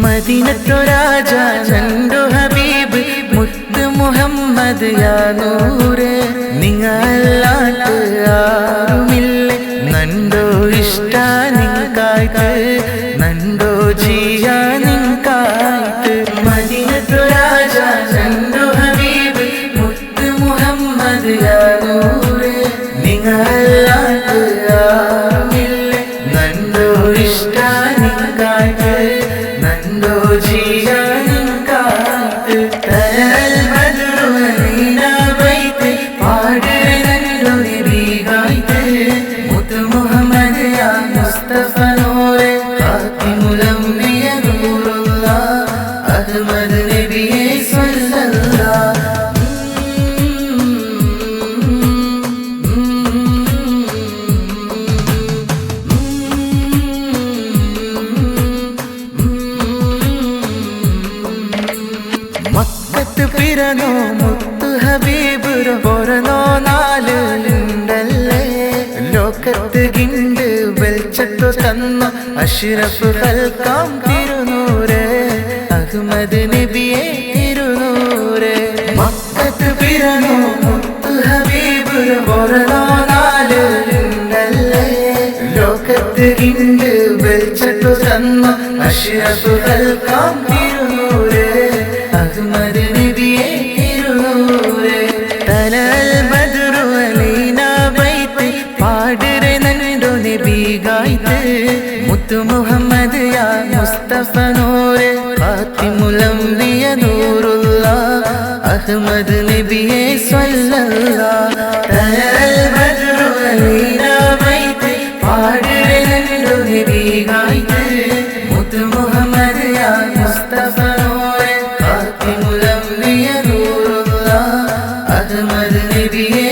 മദീനത്തു രാജ ചന്തു ഹബീബ് മുത്ത് മുഹമ്മദ് യാ നൂറെ നിങ്ങളല്ലാത്ത ആരുമില്ല നണ്ടോ ഇഷ്ട നിങ്ങൾക്കായിട്ട് നണ്ടോ ജിയ നിങ്ങൾക്കായിട്ട് മദീനത്തു രാജ ചന്തു ഹബീബ് മുത്ത് മുഹമ്മദ് യാ നൂറെ നിങ്ങളല്ലാത്ത ആരുമില്ല നണ്ടോ ഇഷ്ട നിങ്ങൾക്കായിട്ട് നണ്ടോ ജിയ നിങ്ങൾക്കായിട്ട് തലൽ ബദ്റു അലൈനാ ബൈതി പാടരെ നണ്ടു നബിഗായിത് മുത്തു മുഹമ്മദ് യാ മുസ്തഫ നൂറെ ഫാത്തിമുൽ അംബിയ നൂറുല്ലാഹ് അഹ്മദ് നബിയെ സ്വല്ലല്ലാഹ് മക്കത്ത് പിറന്നോ മുത്തു ഹബീബ് പൊറന്നോ നാലുണ്ടല്ലേ ലോകത്ത് ഗിണ്ട് വെളിച്ചത്തു തന്നു അഷ്റഫ് ഖൽഖാം തിരുനൂറെ അഹ്മദ് നബിയെ തിരുനൂറെ മക്കത്ത് പിറന്നോ മുത്തു ഹബീബ് പൊറന്നോ നാലുണ്ടല്ലേ ലോകത്ത് ഗിണ്ട് വെളിച്ചത്തു തന്നു അഷ്റഫ് ഖൽഖാം തിരുനൂറെ അഹ്മദ് നബിയെ തിരുനൂറെ തലൽ ബദ്റു അലൈനാ ബൈതി പാടരെ നണ്ടു നബിഗായിത് മുത്തു മുഹമ്മദ് യാ മുസ്തഫ നൂറെ ഫാത്തിമുൽ അംബിയ നൂറുല്ലാഹ് അഹ്മദ് നബിയെ സ്വല്ലല്ലാഹ് തലൽ ബദ്റു അലൈനാ ബൈതി പാടരെ നണ്ടു നബിഗായിത് മുത്തു മുഹമ്മദ് യാ മുസ്തഫ ഫാത്തിമുൽ അംബിയ നൂറുല്ലാഹ് അഹ്മദ് നബിയെ